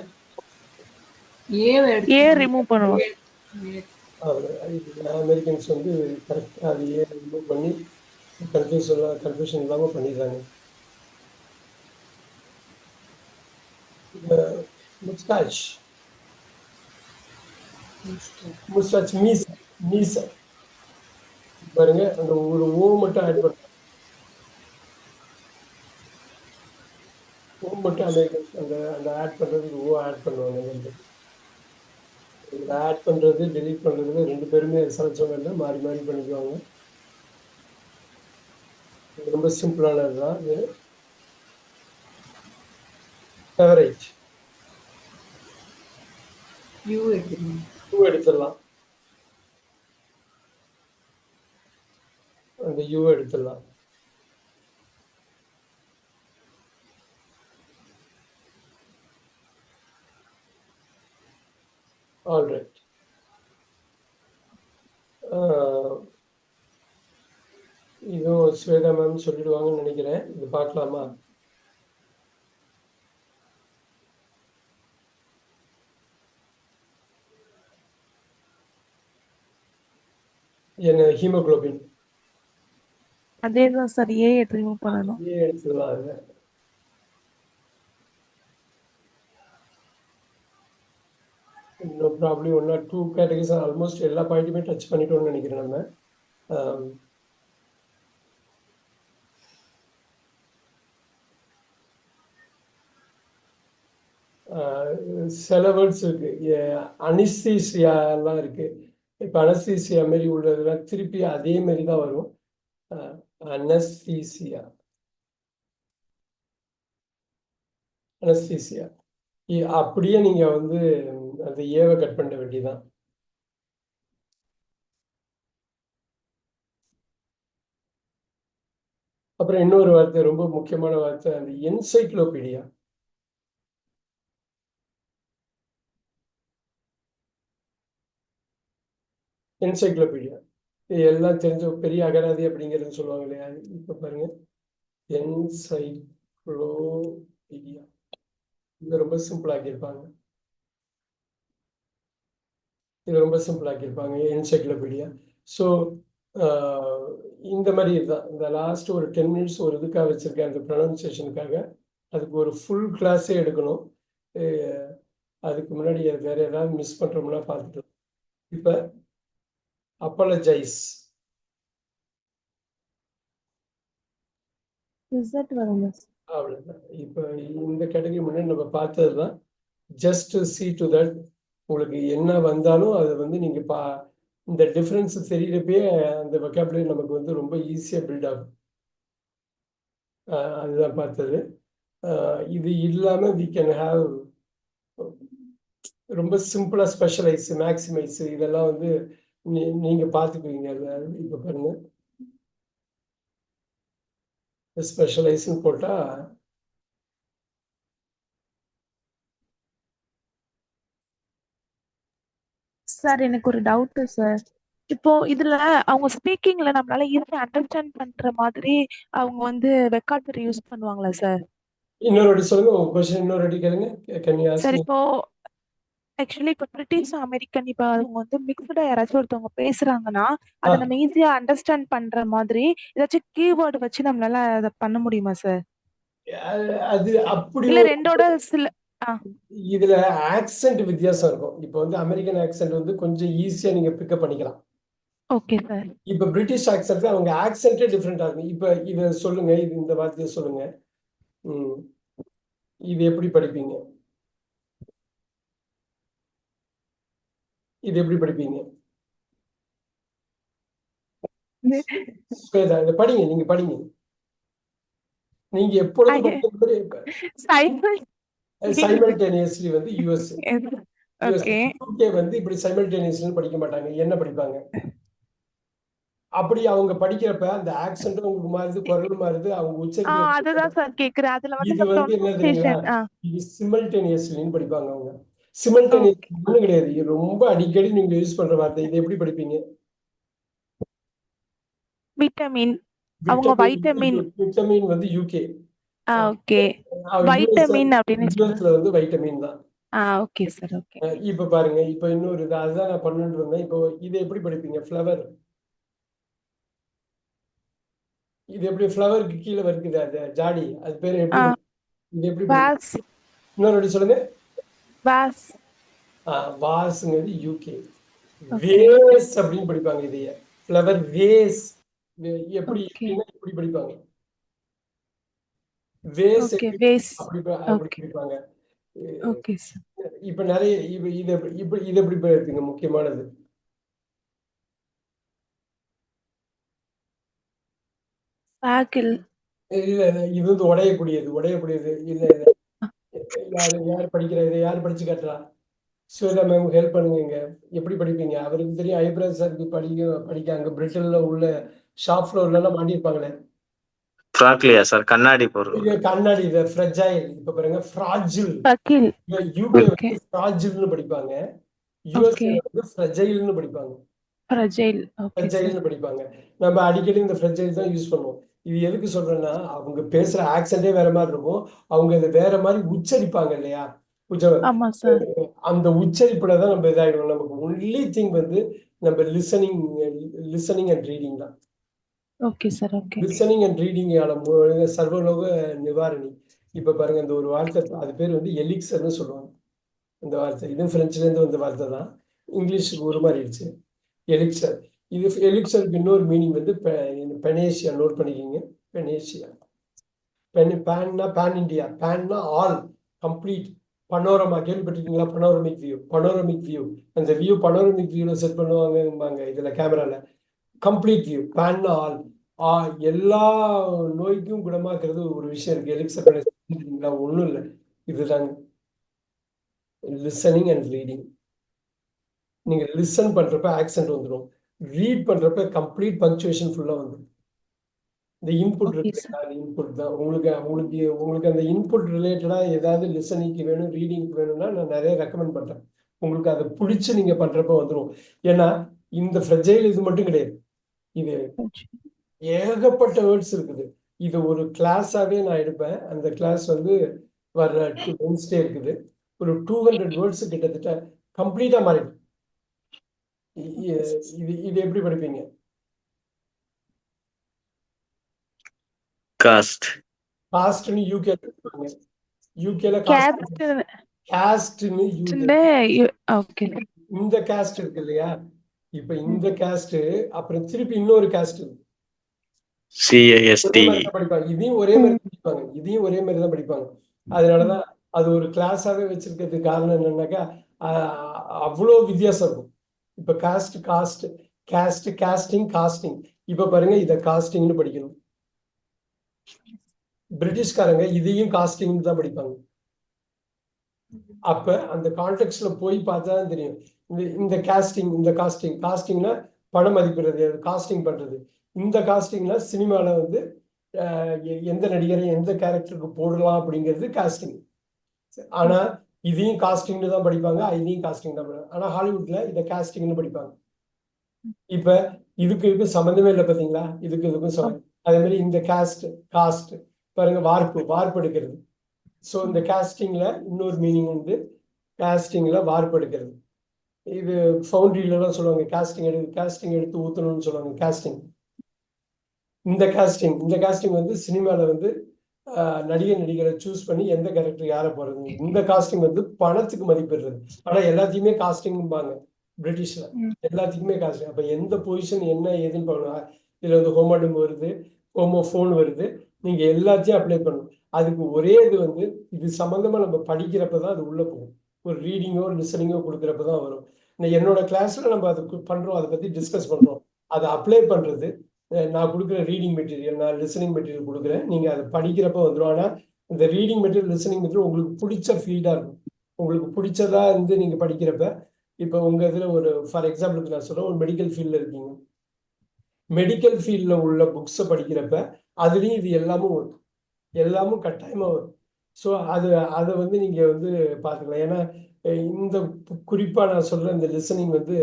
ஏ ரிமூவ் பண்ணுவோம். அமெரிக்கன்ஸ் வந்து கரெக்டா அது ஏ ரிமூவ் பண்ணி கன்ஃபியூஷன் இல்லாம பண்ணிடுறாங்க. முஸ்டாச். மீச பாருங்க. அந்த ஒரு ஓ மட்டும் ஆட் பண்ண. ஓ மட்டும் அந்த ஆட் பண்றதுக்கு ஓ ஆட் பண்ணுவாங்க. இதில் ஆட் பண்றது டெலீட் பண்றதுல 2 பேருமே சமைச்சவங்க இல்லை, மாறி மாறி பண்ணிக்குவாங்க. இது ரொம்ப சிம்பிளானது தான் இது. ஃபேவரேட் யூ எடுத்துக்கணும். யூ எடுத்துடலாம். அந்த யூ எடுத்துடலாம். ஆல்ரைட். இதுவும் ஸ்வேதா மேம் சொல்லிடுவாங்கன்னு நினைக்கிறேன். இது பார்க்கலாமா? என்ன ஹீமோகுளோபின் அதேதான் சார், ஏ ரிமூவ் பண்ணணும். ஏ எடுத்துடலாம். அது இன்னும் ப்ராப்ளி 1 or 2 கேட்டகரிஸ் ஆல்மோஸ்ட் எல்லா பாயிண்ட்டுமே டச் பண்ணிட்டோம்னு நினைக்கிறேன் நம்ம. சில வேர்ட்ஸ் இருக்கு, அனிஸ்தீசியா எல்லாம் இருக்கு. இப்போ அனஸ்தீசியா மாரி உள்ளதெல்லாம் திருப்பி அதே மாதிரி தான் வரும். அனஸ்தீசியா அனஸ்தீசியா அப்படியே நீங்க வந்து அந்த ஏவை கட் பண்ண வேண்டியதான். அப்புறம் இன்னொரு வார்த்தை, ரொம்ப முக்கியமான வார்த்தை, அந்த என்சைக்ளோபீடியா. என்சைக்ளோபீடியா இது எல்லாம் தெரிஞ்ச பெரிய அகராதி அப்படிங்கிறது சொல்லுவாங்க இல்லையா? இப்ப பாருங்க, என்சைக்ளோபீடியா இது ரொம்ப சிம்பிள் ஆக்கியிருப்பாங்க. இது ரொம்ப சிம்பிள் ஆக்கியிருப்பாங்க என்சைக்ளோபீடியா. ஸோ இந்த மாதிரி இதுதான். இந்த லாஸ்ட் ஒரு 10 minutes ஒரு இதுக்காக வச்சிருக்கேன், அந்த ப்ரொனன்சியேஷனுக்காக. அதுக்கு ஒரு ஃபுல் கிளாஸே எடுக்கணும். அதுக்கு முன்னாடி வேற ஏதாவது மிஸ் பண்றோம்னா பார்த்துக்கலாம். இப்ப அப்பலஜைஸ் ரிசல்ட் வரும். அவ்வளவுதான். இப்ப இந்த கேட்டகரி முன்னாடி நம்ம பார்த்தது தான். Just C to that. உங்களுக்கு என்ன வந்தாலும் அது வந்து நீங்க இந்த டிஃபரன்ஸ் தெரியறப்பே அந்த வெக்காபுலரி நமக்கு வந்து ரொம்ப ஈஸியா பில்ட் ஆகும். அதுதான் பார்த்தது. இது இல்லாம வி கேன் ஹாவ் ரொம்ப சிம்பிளா ஸ்பெஷலைஸ், மேக்சிமைஸ் இதெல்லாம் வந்து நீங்க பார்த்துக்குவீங்க. இப்ப பாருங்க, ஸ்பெஷலைஸ்ன்னு போட்டா சார் எனக்கு ஒரு டவுட் சார். இப்போ இதுல அவங்க ஸ்பீக்கிங்ல நம்மளால ஈஸியா அண்டர்ஸ்டாண்ட் பண்ற மாதிரி அவங்க வந்து வெக்காபுலரி யூஸ் பண்ணுவாங்களா சார்? இன்னொரு வாட்டி சொல்லுங்க, உங்க கொஸ்டின் இன்னொரு வாட்டி கேளுங்க. Can you ask sir me? இப்போ ஆக்சுவலி இப்போ பிரிட்டிஷ் அமெரிக்கன் இப்போ அவங்க வந்து மிக்ஸ்டா யாராச்சும் ஒருத்தவங்க பேசுறாங்கன்னா அதை நம்ம ஈஸியா அண்டர்ஸ்டாண்ட் பண்ற மாதிரி ஏதாச்சும் கீவேர்டு வச்சு நம்மளால அதை பண்ண முடியுமா சார்? அது அப்படி இல்ல ரெண்டோட சில இதுல ஆக்சென்ட் வித்தியாசம் இருக்கும். இப்போ வந்து அமெரிக்கன் ஆக்சென்ட் வந்து கொஞ்சம் ஈஸியா நீங்க பிக்கப் பண்ணிக்கலாம். Okay sir. இப்ப பிரிட்டிஷ் ஆக்சென்ட் அவங்க ஆக்சென்ட்டே டிஃப்ரெண்டா இருக்கும். இப்ப இத சொல்லுங்க, இது இந்த வார்த்தையை சொல்லுங்க. இது எப்படி படிப்பீங்க? இது எப்படி படிப்பீங்க? ஸ்வேதா, இதை படிங்க, நீங்க படிங்க. நீங்க எப்பொழுதும் சைமல்டேனியஸ்லி வந்து யூஎஸ் யூகே வந்து இப்படி சைமல்டேனியஸ்லி படிக்க மாட்டாங்க. என்ன படிப்பாங்க? அப்படி அவங்க படிக்கிறப்ப அந்த ஆக்சென்ட் உங்களுக்கு மாறுது, குரல் மாறுது, அவங்க உச்சரிப்பு. அதுதான் சார் கேக்குறேன். அதுல வந்து இது வந்து என்ன தெரியுங்களா? இது சிமல்டேனியஸ்லின்னு படிப்பாங்க அவங்க. சிமல்டேனியஸ் ஒண்ணும் கிடையாது, இது ரொம்ப அடிக்கடி நீங்க யூஸ் பண்ற வார்த்தை. இது எப்படி படிப்பீங்க? விட்டமின். அவங்க வைட்டமின். விட்டமின் வந்து யூகே. ஓகே. வைட்டமின் அப்படினு யூஎஸ்ல வந்து வைட்டமின் தான். Okay sir. ஓகே. இப்ப பாருங்க, இப்ப இன்னொரு இது அதுதான் நான் பண்ணிட்டு இருந்தேன். இப்போ இது எப்படி படிப்பீங்க? ஃப்ளவர். இது எப்படி ஃப்ளவருக்கு கீழே வருது அது ஜாடி, அது பேரு எப்படி? இது எப்படி? வாஸ். இன்னொரு வாட்டி சொல்லுங்க. வாஸ். வாஸ்ங்கிறது யூகே. வேஸ் அப்படின்னு படிப்பாங்க. இதைய ஃப்ளவர் வேஸ் எப்படி இப்படி படிப்பாங்க. வேஸ் ஓகே வேஸ் அப்படி ஓகே படிப்பாங்க. Okay sir. இப்ப நிறைய இது எப்படி இருக்குங்க முக்கியமானது. சாக்கில் இல்ல இது வந்து உடையக்கூடியது இல்ல யார் படிக்கிறது, யார் படிச்சு காட்டுறா? ஸ்வேதா மேம் ஹெல்ப் பண்ணுங்க. எப்படி படிப்பீங்க? அவருக்கு தெரியும். ஐப்ராஜ் சாருக்கு படிக்க அங்க பிரிட்டன்ல உள்ள ஷாப் ஃப்ளோர்ல எல்லாம் மாட்டிருப்பாங்களே. ஃப்ராக்லியா சார்? கண்ணாடி பொருள். கண்ணாடி இது ஃப்ரெஜைல். இப்ப பாருங்க ஃப்ராஜில். பக்கில் யூகே ஓகே வந்து ஃப்ராஜில்னு படிப்பாங்க. ஓகே யூஎஸ்ஏ வந்து ஃப்ரெஜைல்னு படிப்பாங்க. Fragile okay sir. ஃப்ரெஜைல்னு படிப்பாங்க. நம்ம அடிக்கடி இந்த ஃப்ரெஜைல் தான் யூஸ் பண்ணுவோம். இது எதுக்கு சொல்றேன்னா, அவங்க பேசுற ஆக்சென்டே வேற மாதிரி இருக்கும். அவங்க இதை வேற மாதிரி உச்சரிப்பாங்க இல்லையா? ஆமா சார். அந்த உச்சரிப்புல தான் நம்ம இதாயிடும். நமக்கு ஒன்லி திங் வந்து நம்ம லிசனிங் அண்ட் ரீடிங் தான். Okay sir. Okay listening and reading சர்வலோக நிவாரணி. இப்ப பாருங்க, இந்த ஒரு வார்த்தை, அது பேர் வந்து எலிக்சர்னு சொல்லுவாங்க. இந்த வார்த்தை இது பிரெஞ்சுல இருந்து வந்த வார்த்தை தான், இங்கிலீஷுக்கு உருமாறிடுச்சு. எலிக்சர். இது எலிக்சருக்கு இன்னொரு மீனிங் வந்து பெனேசியா. நோட் பண்ணிக்கிங்க. பெனேசியா. பேன்னா பேன் இண்டியா. பேன்னா ஆல், கம்ப்ளீட். பனோரமா கேள்விப்பட்டிருக்கீங்களா? Panoramic view. பனோரமிக் வியூ, அந்த வியூ பனோரமிக் வியூல செட் பண்ணுவாங்க இதுல கேமரால. Complete view. பேன்னா ஆல். எல்லா நோய்க்கும் குணமாக்குறது ஒரு விஷயம் இருக்கு. எலிக்சர் ஒண்ணும் இல்லை. இதுதாங்க லிசனிங் அண்ட் ரீடிங். நீங்க லிசன் பண்றப்ப ஆக்சென்ட் வந்துடும். ரீட் பண்றப்ப கம்ப்ளீட் பங்க்சுவேஷன் ஃபுல்லா வந்துடும். இந்த இன்புட் ஓகே இருக்கு, சார். அந்த இன்புட் தான் உங்களுக்கு அந்த இன்புட் ரிலேட்டடா ஏதாவது லிசனிங்க்கு வேணும், ரீடிங்க்கு வேணும்னா நான் நிறைய ரெக்கமெண்ட் பண்றேன். உங்களுக்கு அதை பிடிச்சு நீங்க பண்றப்ப வந்துடும். ஏன்னா இந்த ஃப்ரெஜைல் இது மட்டும் கிடையாது, இது ஏகப்பட்ட வேர்ட்ஸ் இருக்குது. இது ஒரு கிளாஸாவே நான் எடுப்பேன். அந்த கிளாஸ் வந்து வர்ற வென்ஸ்டே இருக்குது. ஒரு 200 வேர்ட்ஸ் கிட்டத்தட்ட கம்ப்ளீட்டா மாறிடும். இது எப்படி படிப்பீங்க? காஸ்ட். காஸ்ட்னு யூகேல படிப்பாங்க. யூகேல கேஸ்ட் காஸ்ட்னு ஓகே. இந்த காஸ்ட் இருக்கு இல்லையா? இப்ப இந்த காஸ்ட் அப்புறம் திருப்பி இன்னொரு காஸ்ட் இருக்கு. CAST. படிப்பாங்க. இதையும் ஒரே மாதிரி படிப்பாங்க. இதையும் ஒரே மாதிரி தான் படிப்பாங்க. அதனாலதான் அது ஒரு கிளாஸாவே வச்சிருக்கிறதுக்கு காரணம் என்னன்னாக்கா, அவ்வளோ வித்தியாசம் இருக்கும். இப்ப காஸ்டிங். இப்ப பாருங்க, இத காஸ்டிங்னு படிக்கணும். பிரிட்டிஷ்காரங்க இதையும் காஸ்டிங் தான் படிப்பாங்க. அப்ப அந்த கான்டெக்ட்ல போய் பார்த்தா தான் தெரியும். இந்த காஸ்டிங்னா பணம் மதிப்பிடுறது, காஸ்டிங் பண்றது. இந்த காஸ்டிங்னா சினிமால வந்து எந்த நடிகரை எந்த கேரக்டருக்கு போடலாம் அப்படிங்கிறது காஸ்டிங். ஆனா இதையும் காஸ்டிங்னு தான் படிப்பாங்க, இதையும் காஸ்டிங் தான் படிப்பாங்க. ஆனா ஹாலிவுட்ல இதை காஸ்டிங்னு படிப்பாங்க. இப்ப இதுக்கு சம்மந்தமே இல்லை பாத்தீங்களா? இதுக்கும் சம்மந்தம். அதே மாதிரி இந்த காஸ்ட் பாருங்க, வார்ப்பு எடுக்கிறது. ஸோ இந்த காஸ்டிங்ல இன்னொரு மீனிங் வந்து காஸ்டிங்ல வார்ப்பு எடுக்கிறது. இது ஃபவுண்டரியிலலாம் சொல்லுவாங்க, காஸ்டிங் எடுத்து ஊற்றணும்னு சொல்லுவாங்க. இந்த காஸ்டிங் வந்து சினிமால வந்து நடிகரை சூஸ் பண்ணி எந்த கேரக்டர் யாரை போறது. இந்த காஸ்டிங் வந்து பணத்துக்கு மதிப்பிடுறது. ஆனா எல்லாத்தையுமே காஸ்டிங்பாங்க பிரிட்டிஷ்ல. எல்லாத்துக்குமே காஸ்டிங். அப்ப எந்த பொசிஷன் என்ன ஏதுன்னு பார்க்கணும். இதுல வந்து ஹோமோடம் வருது, ஹோமோஃபோன் வருது. நீங்க எல்லாத்தையும் அப்ளை பண்ணணும். அதுக்கு ஒரே இது வந்து இது சம்பந்தமா நம்ம படிக்கிறப்பதான் அது உள்ள போகும். ஒரு ரீடிங்கோ லிசனிங்கோ கொடுக்குறப்பதான் வரும். என்னோட கிளாஸ்ல நம்ம அதுக்கு பண்றோம், அதை பத்தி டிஸ்கஸ் பண்றோம். அதை அப்ளை பண்றது நான் கொடுக்குற ரீடிங் மெட்டீரியல், நான் லிசனிங் மெட்டீரியல் கொடுக்குறேன். நீங்க அதை படிக்கிறப்ப வந்துடும். ஆனா இந்த ரீடிங் மெட்டீரியல், லிசனிங் மெட்டீரியல் உங்களுக்கு பிடிச்ச ஃபீல்டா இருக்கும். உங்களுக்கு பிடிச்சதா இருந்து நீங்க படிக்கிறப்ப, இப்போ உங்க இதுல ஒரு ஃபார் எக்ஸாம்பிளுக்கு நான் சொல்றேன், ஒரு மெடிக்கல் ஃபீல்ட்ல இருக்கீங்க. மெடிக்கல் ஃபீல்ட்ல உள்ள புக்ஸை படிக்கிறப்ப அதுலயும் இது எல்லாமும் கட்டாயமா வரும். ஸோ அதை வந்து நீங்க வந்து பார்த்துக்கலாம். ஏன்னா இந்த குறிப்பா நான் சொல்ற இந்த லிசனிங் வந்து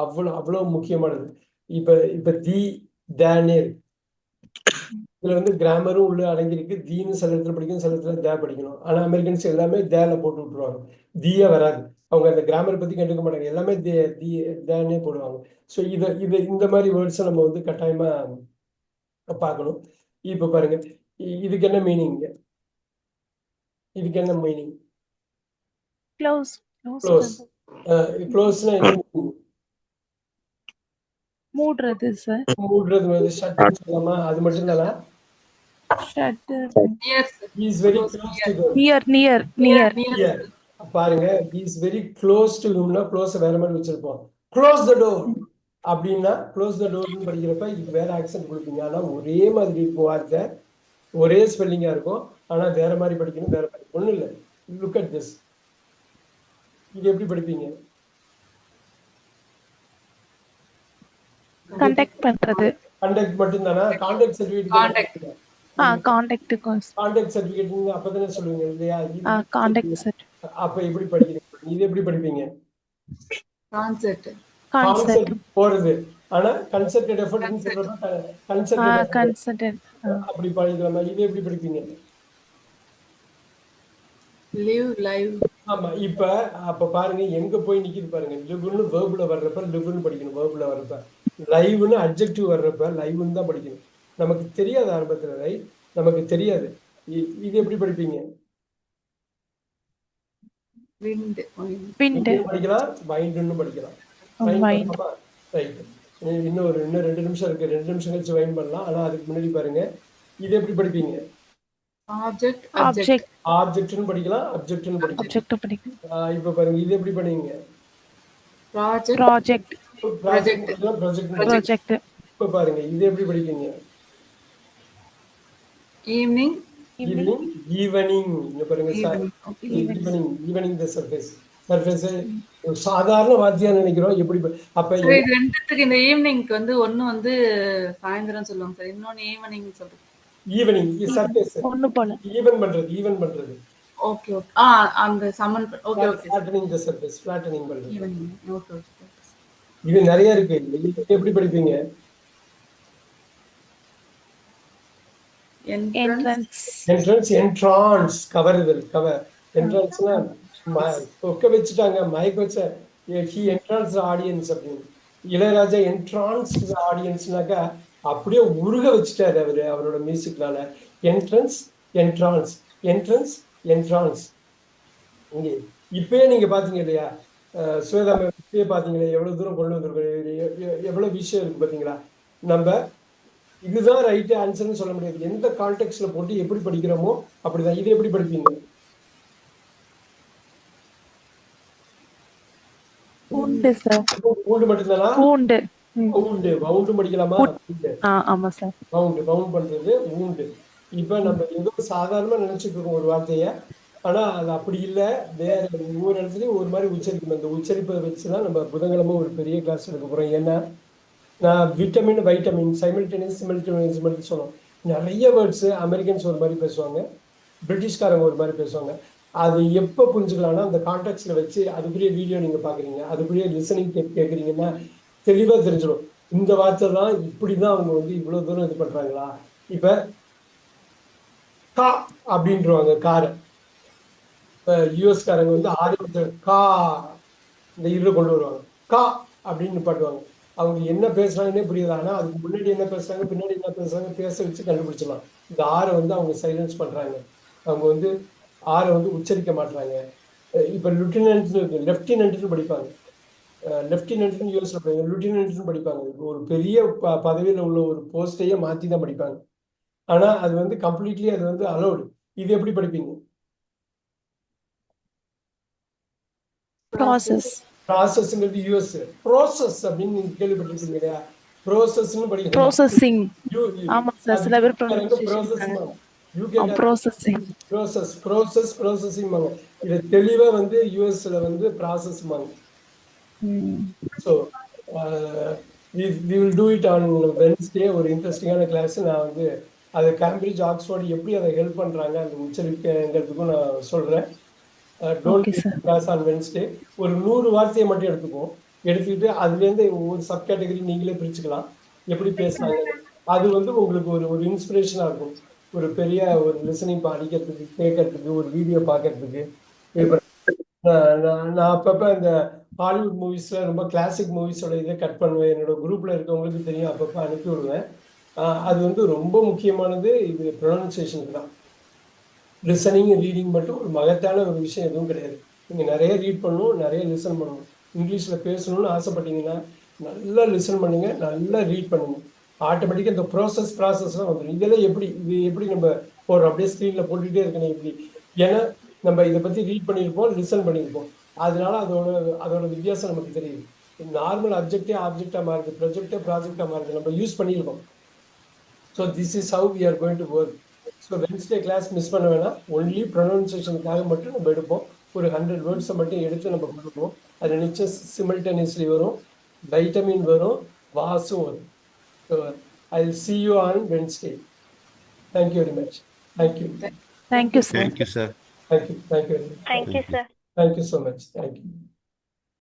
அவ்வளவு முக்கியமானது. இப்ப தேனே இருக்கு. இதுல வந்து கிராமரும் உள்ள அடங்கியிருக்கு. தீன்னு சில இடத்துல படிக்கணும், சில இடத்துல தே படிக்கணும். ஆனா அமெரிக்கன்ஸ் எல்லாமே தேல போட்டு விட்டுருவாங்க, தீயே வராது. அவங்க அந்த கிராமரை பத்தி கண்டுக்க மாட்டாங்க, எல்லாமே தேனே போடுவாங்க. ஸோ இந்த மாதிரி வேர்ட்ஸை நம்ம வந்து கட்டாயமா பார்க்கணும். இப்ப பாருங்க, இதுக்கு என்ன மீனிங்? க்ளோஸ்னா என்ன? மூடுறது சார். மூடுறது வந்து ஷட் சொல்லலாமா? அது மட்டும் தானா? Near, sir. He is very Close, close near. to them. Near Near, Here. பாருங்க he is very close to himனா க்ளோஸ் வேற மாதிரி வச்சிருப்போம். க்ளோஸ் த டோர் அப்படின்னா க்ளோஸ் த டோர்னு படிக்கிறப்ப இதுக்கு வேற ஆக்சென்ட் கொடுப்பீங்க. ஆனா ஒரே மாதிரி இருக்கும் வார்த்தை, ஒரே ஸ்பெல்லிங்கா இருக்கும். ஆனா வேற மாதிரி படிக்கணும், வேற மாதிரி ஒண்ணும் இல்லை. Look at this. இது எப்படி படிப்பீங்க? கண்டக்ட் பண்றது. கான்டாக்ட் மட்டும் தானா? Contact certificate contact contact certificate நீங்க அப்பதானே சொல்லுவீங்க இல்லையா? Contact set. அப்ப எப்படி படிக்கிறீங்க? இது எப்படி படிப்பீங்க? Concert. கான்செப்ட் போறது. ஆனா கன்செப்டட் எஃபர்ட்னு சொல்றப்ப கன்செப்டட் கன்சல்டன்ட். அப்படி படிக்கலாமா? இது எப்படி படிப்பீங்க? Live, live. ஆமா. அப்ப பாருங்க எங்க போய் நிக்குது பாருங்க. லிவ்னு வெர்ப்ல வர்றப்ப லிவ்னு படிக்கணும். வெர்ப்ல வர்றப்ப லைவ்னு அட்ஜெக்டிவ் வர்றப்ப லைவ்னு தான் படிக்கணும். நமக்கு தெரியாது ஆரம்பத்துல, ரைட்? நமக்கு தெரியாது. இது எப்படி படிப்பீங்க? Wind. விண்ட். படிக்கலாம், வைண்டுன்னு படிக்கலாம். வைண்ட். ரைட். இன்னும் 2 நிமிஷம் இருக்கு. 2 நிமிஷம் கழிச்சு வைண்ட் பண்ணலாம். ஆனா அதுக்கு முன்னாடி பாருங்க இது எப்படி படிப்பீங்க? Object, object. ஆப்ஜெக்ட்னு படிக்கலாம், அப்ஜெக்ட்னு படிக்கலாம். ஆப்ஜெக்ட் படிக்கணும். இப்ப பாருங்க இது எப்படி பண்ணுவீங்க? Project, project. ப்ராஜெக்ட் படிக்கலாம், ப்ராஜெக்ட் ப்ராஜெக்ட். இப்ப பாருங்க இது எப்படி படிப்பீங்க? evening, evening, evening. இங்க பாருங்க evening. Okay. ஈவினிங் தி சர்ஃபேஸ். சாதாரண வார்த்தையா நினைக்கிறோம். எப்படி அப்ப Sir, இது ரெண்டுத்துக்கு இந்த ஈவினிங்க்கு வந்து ஒண்ணு வந்து சாயந்தரம் சொல்லுவாங்க சார், இன்னொன்னு ஈவினிங் சொல்றோம். ஈவினிங் சர்ஃபேஸ் ஒண்ணு போல. ஈவன் பண்றது. Okay okay. அந்த சமன். Okay okay. Flattening the surface, flattening பண்றது. ஈவினிங். Okay okay. இது நிறைய இருக்கு. இது எப்படி படிப்பீங்க? Entrance. என்ட்ரான்ஸ் கவருதல். என்ட்ரான்ஸ்னா ஒக்க வச்சுட்டாங்க, மயக்க வச்ச ஹி என்ட்ரான்ஸ் ஆடியன்ஸ் அப்படின்னு. இளையராஜா என்ட்ரான்ஸ் ஆடியன்ஸ்னாக்கா அப்படியே உருக வச்சுட்டாரு அவரு அவரோட மியூசிக்னால. Entrance entrance entrance entrance. இங்கே இப்பயே நீங்க பாத்தீங்க இல்லையா? சுவேதா இப்பயே பாத்தீங்களா எவ்வளவு தூரம் கொண்டு வந்திருக்கோம், எவ்வளவு விஷயம் இருக்கு பாத்தீங்களா? நம்ம இதுதான் ரைட் ஆன்சர்னு சொல்ல முடியாது. எந்த கான்டெக்ட்ல போட்டு எப்படி படிக்கிறோமோ அப்படிதான். இது எப்படி படிப்பீங்க? உண்டு சார். ஊண்டு மட்டும்தானா? உண்டு. ஊண்டு வவுண்டு படிக்கலாமா? ஆமா சார். வவுண்ட் பண்றது ஊண்டு. இப்ப நம்ம ஏதோ சாதாரணமா நினைச்சிட்டு இருக்கோம் ஒரு வார்த்தைய, ஆனா அது அப்படி இல்லை. வேற ஒவ்வொரு இடத்துலயும் ஒரு மாதிரி உச்சரிக்கணும். அந்த உச்சரிப்பை வச்சுதான் நம்ம புதன்கிழமை ஒரு பெரிய கிளாஸ் எடுக்க போறோம். ஏன்னா நான் விட்டமின் வைட்டமின் சிமில்டேனியஸ் மட்டும் சொன்னோம். நிறைய வேர்ட்ஸ் அமெரிக்கன்ஸ் ஒரு மாதிரி பேசுவாங்க, பிரிட்டிஷ்காரங்க ஒரு மாதிரி பேசுவாங்க. அது எப்போ புரிஞ்சுக்கலாம்னா அந்த கான்டெக்ட்ல வச்சு அதுக்குரிய வீடியோ நீங்க பாக்குறீங்க, அதுக்குரிய லிசனிங் கேட்குறீங்கன்னா தெளிவா தெரிஞ்சிடும். இந்த வார்த்தை தான் இப்படிதான் அவங்க வந்து இவ்வளவு தூரம் இது பண்றாங்களா. இப்ப கா அப்படின்றவாங்க காரை. யூஎஸ் காரங்க வந்து ஆரம்பத்துல கா இந்த இரு கொண்டு வருவாங்க. கா அப்படின்னு பாட்டுவாங்க. அவங்க என்ன பேசுறாங்கன்னே புரியுது. ஆனா அதுக்கு முன்னாடி என்ன பேசுறாங்க, பின்னாடி என்ன பேசுறாங்க பேச வச்சு கண்டுபிடிச்சிடலாம். இந்த ஆரை வந்து அவங்க சைலன்ஸ் பண்றாங்க. அவங்க வந்து ஆரை வந்து உச்சரிக்க மாட்டாங்க. இப்ப லெப்டினன்ட்னு படிப்பாங்க. லெப்டினன்ட்னு யூஎஸ்ல படிப்பாங்க, லிeutenantனு படிப்பாங்க. ஒரு பெரிய பதவியில உள்ள ஒரு போஸ்டையே மாத்தி தான் படிப்பாங்க. ஆனா அது வந்து கம்ப்ளீட்லி அது வந்து அலௌடு. இது எப்படி படிப்பீங்க? ப்ராசஸ்ங்கிறது யூஎஸ். ப்ரோசஸ் அப்படின்னு நீங்க கேள்விப்பட்டிருக்கீங்க இல்லையா? ப்ரோசஸ்னு படிக்கிறீங்க. ப்ரோசஸிங். ஆமா சார், சில பேர் ப்ரோசஸிங். இது தெளிவா வந்து யூஎஸ்ல வந்து ப்ராசஸ்மாங்க. So we will do it on Wednesday. ஒரு இன்ட்ரெஸ்டிங்கான கிளாஸ். நான் வந்து அது கேம்பிரிட்ஜ் ஆக்ஸ்போர்ட் எப்படி அதை ஹெல்ப் பண்றாங்க அந்த உச்சரிப்புங்கிறதுக்கும் நான் சொல்றேன். Class on Wednesday. ஒரு 100 வார்த்தையை மட்டும் எடுத்துக்குவோம். எடுத்துக்கிட்டு அதுலேருந்து ஒரு சப் கேட்டகரி நீங்களே பிரிச்சுக்கலாம், எப்படி பேசுறாங்க. அது வந்து உங்களுக்கு ஒரு இன்ஸ்பிரேஷனா இருக்கும். ஒரு பெரிய ஒரு லிசனிங் படிக்கிறதுக்கு, கேட்கறதுக்கு, ஒரு வீடியோ பார்க்கறதுக்கு. நான் அப்பப்போ இந்த ஹாலிவுட் மூவிஸ்ல ரொம்ப கிளாசிக் மூவிஸோட இதை கட் பண்ணுவேன். என்னோட குரூப்ல இருக்கவங்களுக்கு தெரியும், அப்பப்போ அனுப்பி விடுவேன். அது வந்து ரொம்ப முக்கியமானது. இது ப்ரொனன்சியேஷனுக்கு தான். லிசனிங் ரீடிங் மட்டும் ஒரு மகத்தான ஒரு விஷயம் எதுவும் கிடையாது. நீங்க நிறைய ரீட் பண்ணணும், நிறைய லிசன் பண்ணணும். இங்கிலீஷ்ல பேசணும்னு ஆசைப்பட்டீங்கன்னா நல்லா லிசன் பண்ணுங்க, நல்லா ரீட் பண்ணுங்க. ஆட்டோமேட்டிக்காக இந்த ப்ராசஸ்லாம் வந்துடும். இதெல்லாம் இது எப்படி நம்ம போடுறோம், அப்படியே ஸ்க்ரீனில் போட்டுக்கிட்டே இருக்கணும் எப்படி. ஏன்னா நம்ம இதை பற்றி ரீட் பண்ணியிருப்போம், லிசன் பண்ணியிருப்போம், அதனால அதோட வித்தியாசம் நமக்கு தெரியுது. நார்மல் ஆப்ஜெக்டாக மாறுது, ப்ராஜெக்டாக மாறுது, நம்ம யூஸ் பண்ணியிருக்கோம். So this is how we are going to work. So Wednesday class miss பண்ண வேணாம். ஒன்லி ப்ரொனவுன்சியேஷனுக்காக மட்டும் நம்ம எடுப்போம். ஒரு 100 வேர்ட்ஸை மட்டும் எடுத்து நம்ம கொடுப்போம். அது நிச்சயம் சிமில்டேனியஸ்லி வரும், வைட்டமின் வரும், வாசும் வரும். So I will see you on Wednesday. Thank you very much. Thank you. Thank you, sir. Thank you, sir. Thank you very much. Thank you, sir. Thank you so much. Thank you.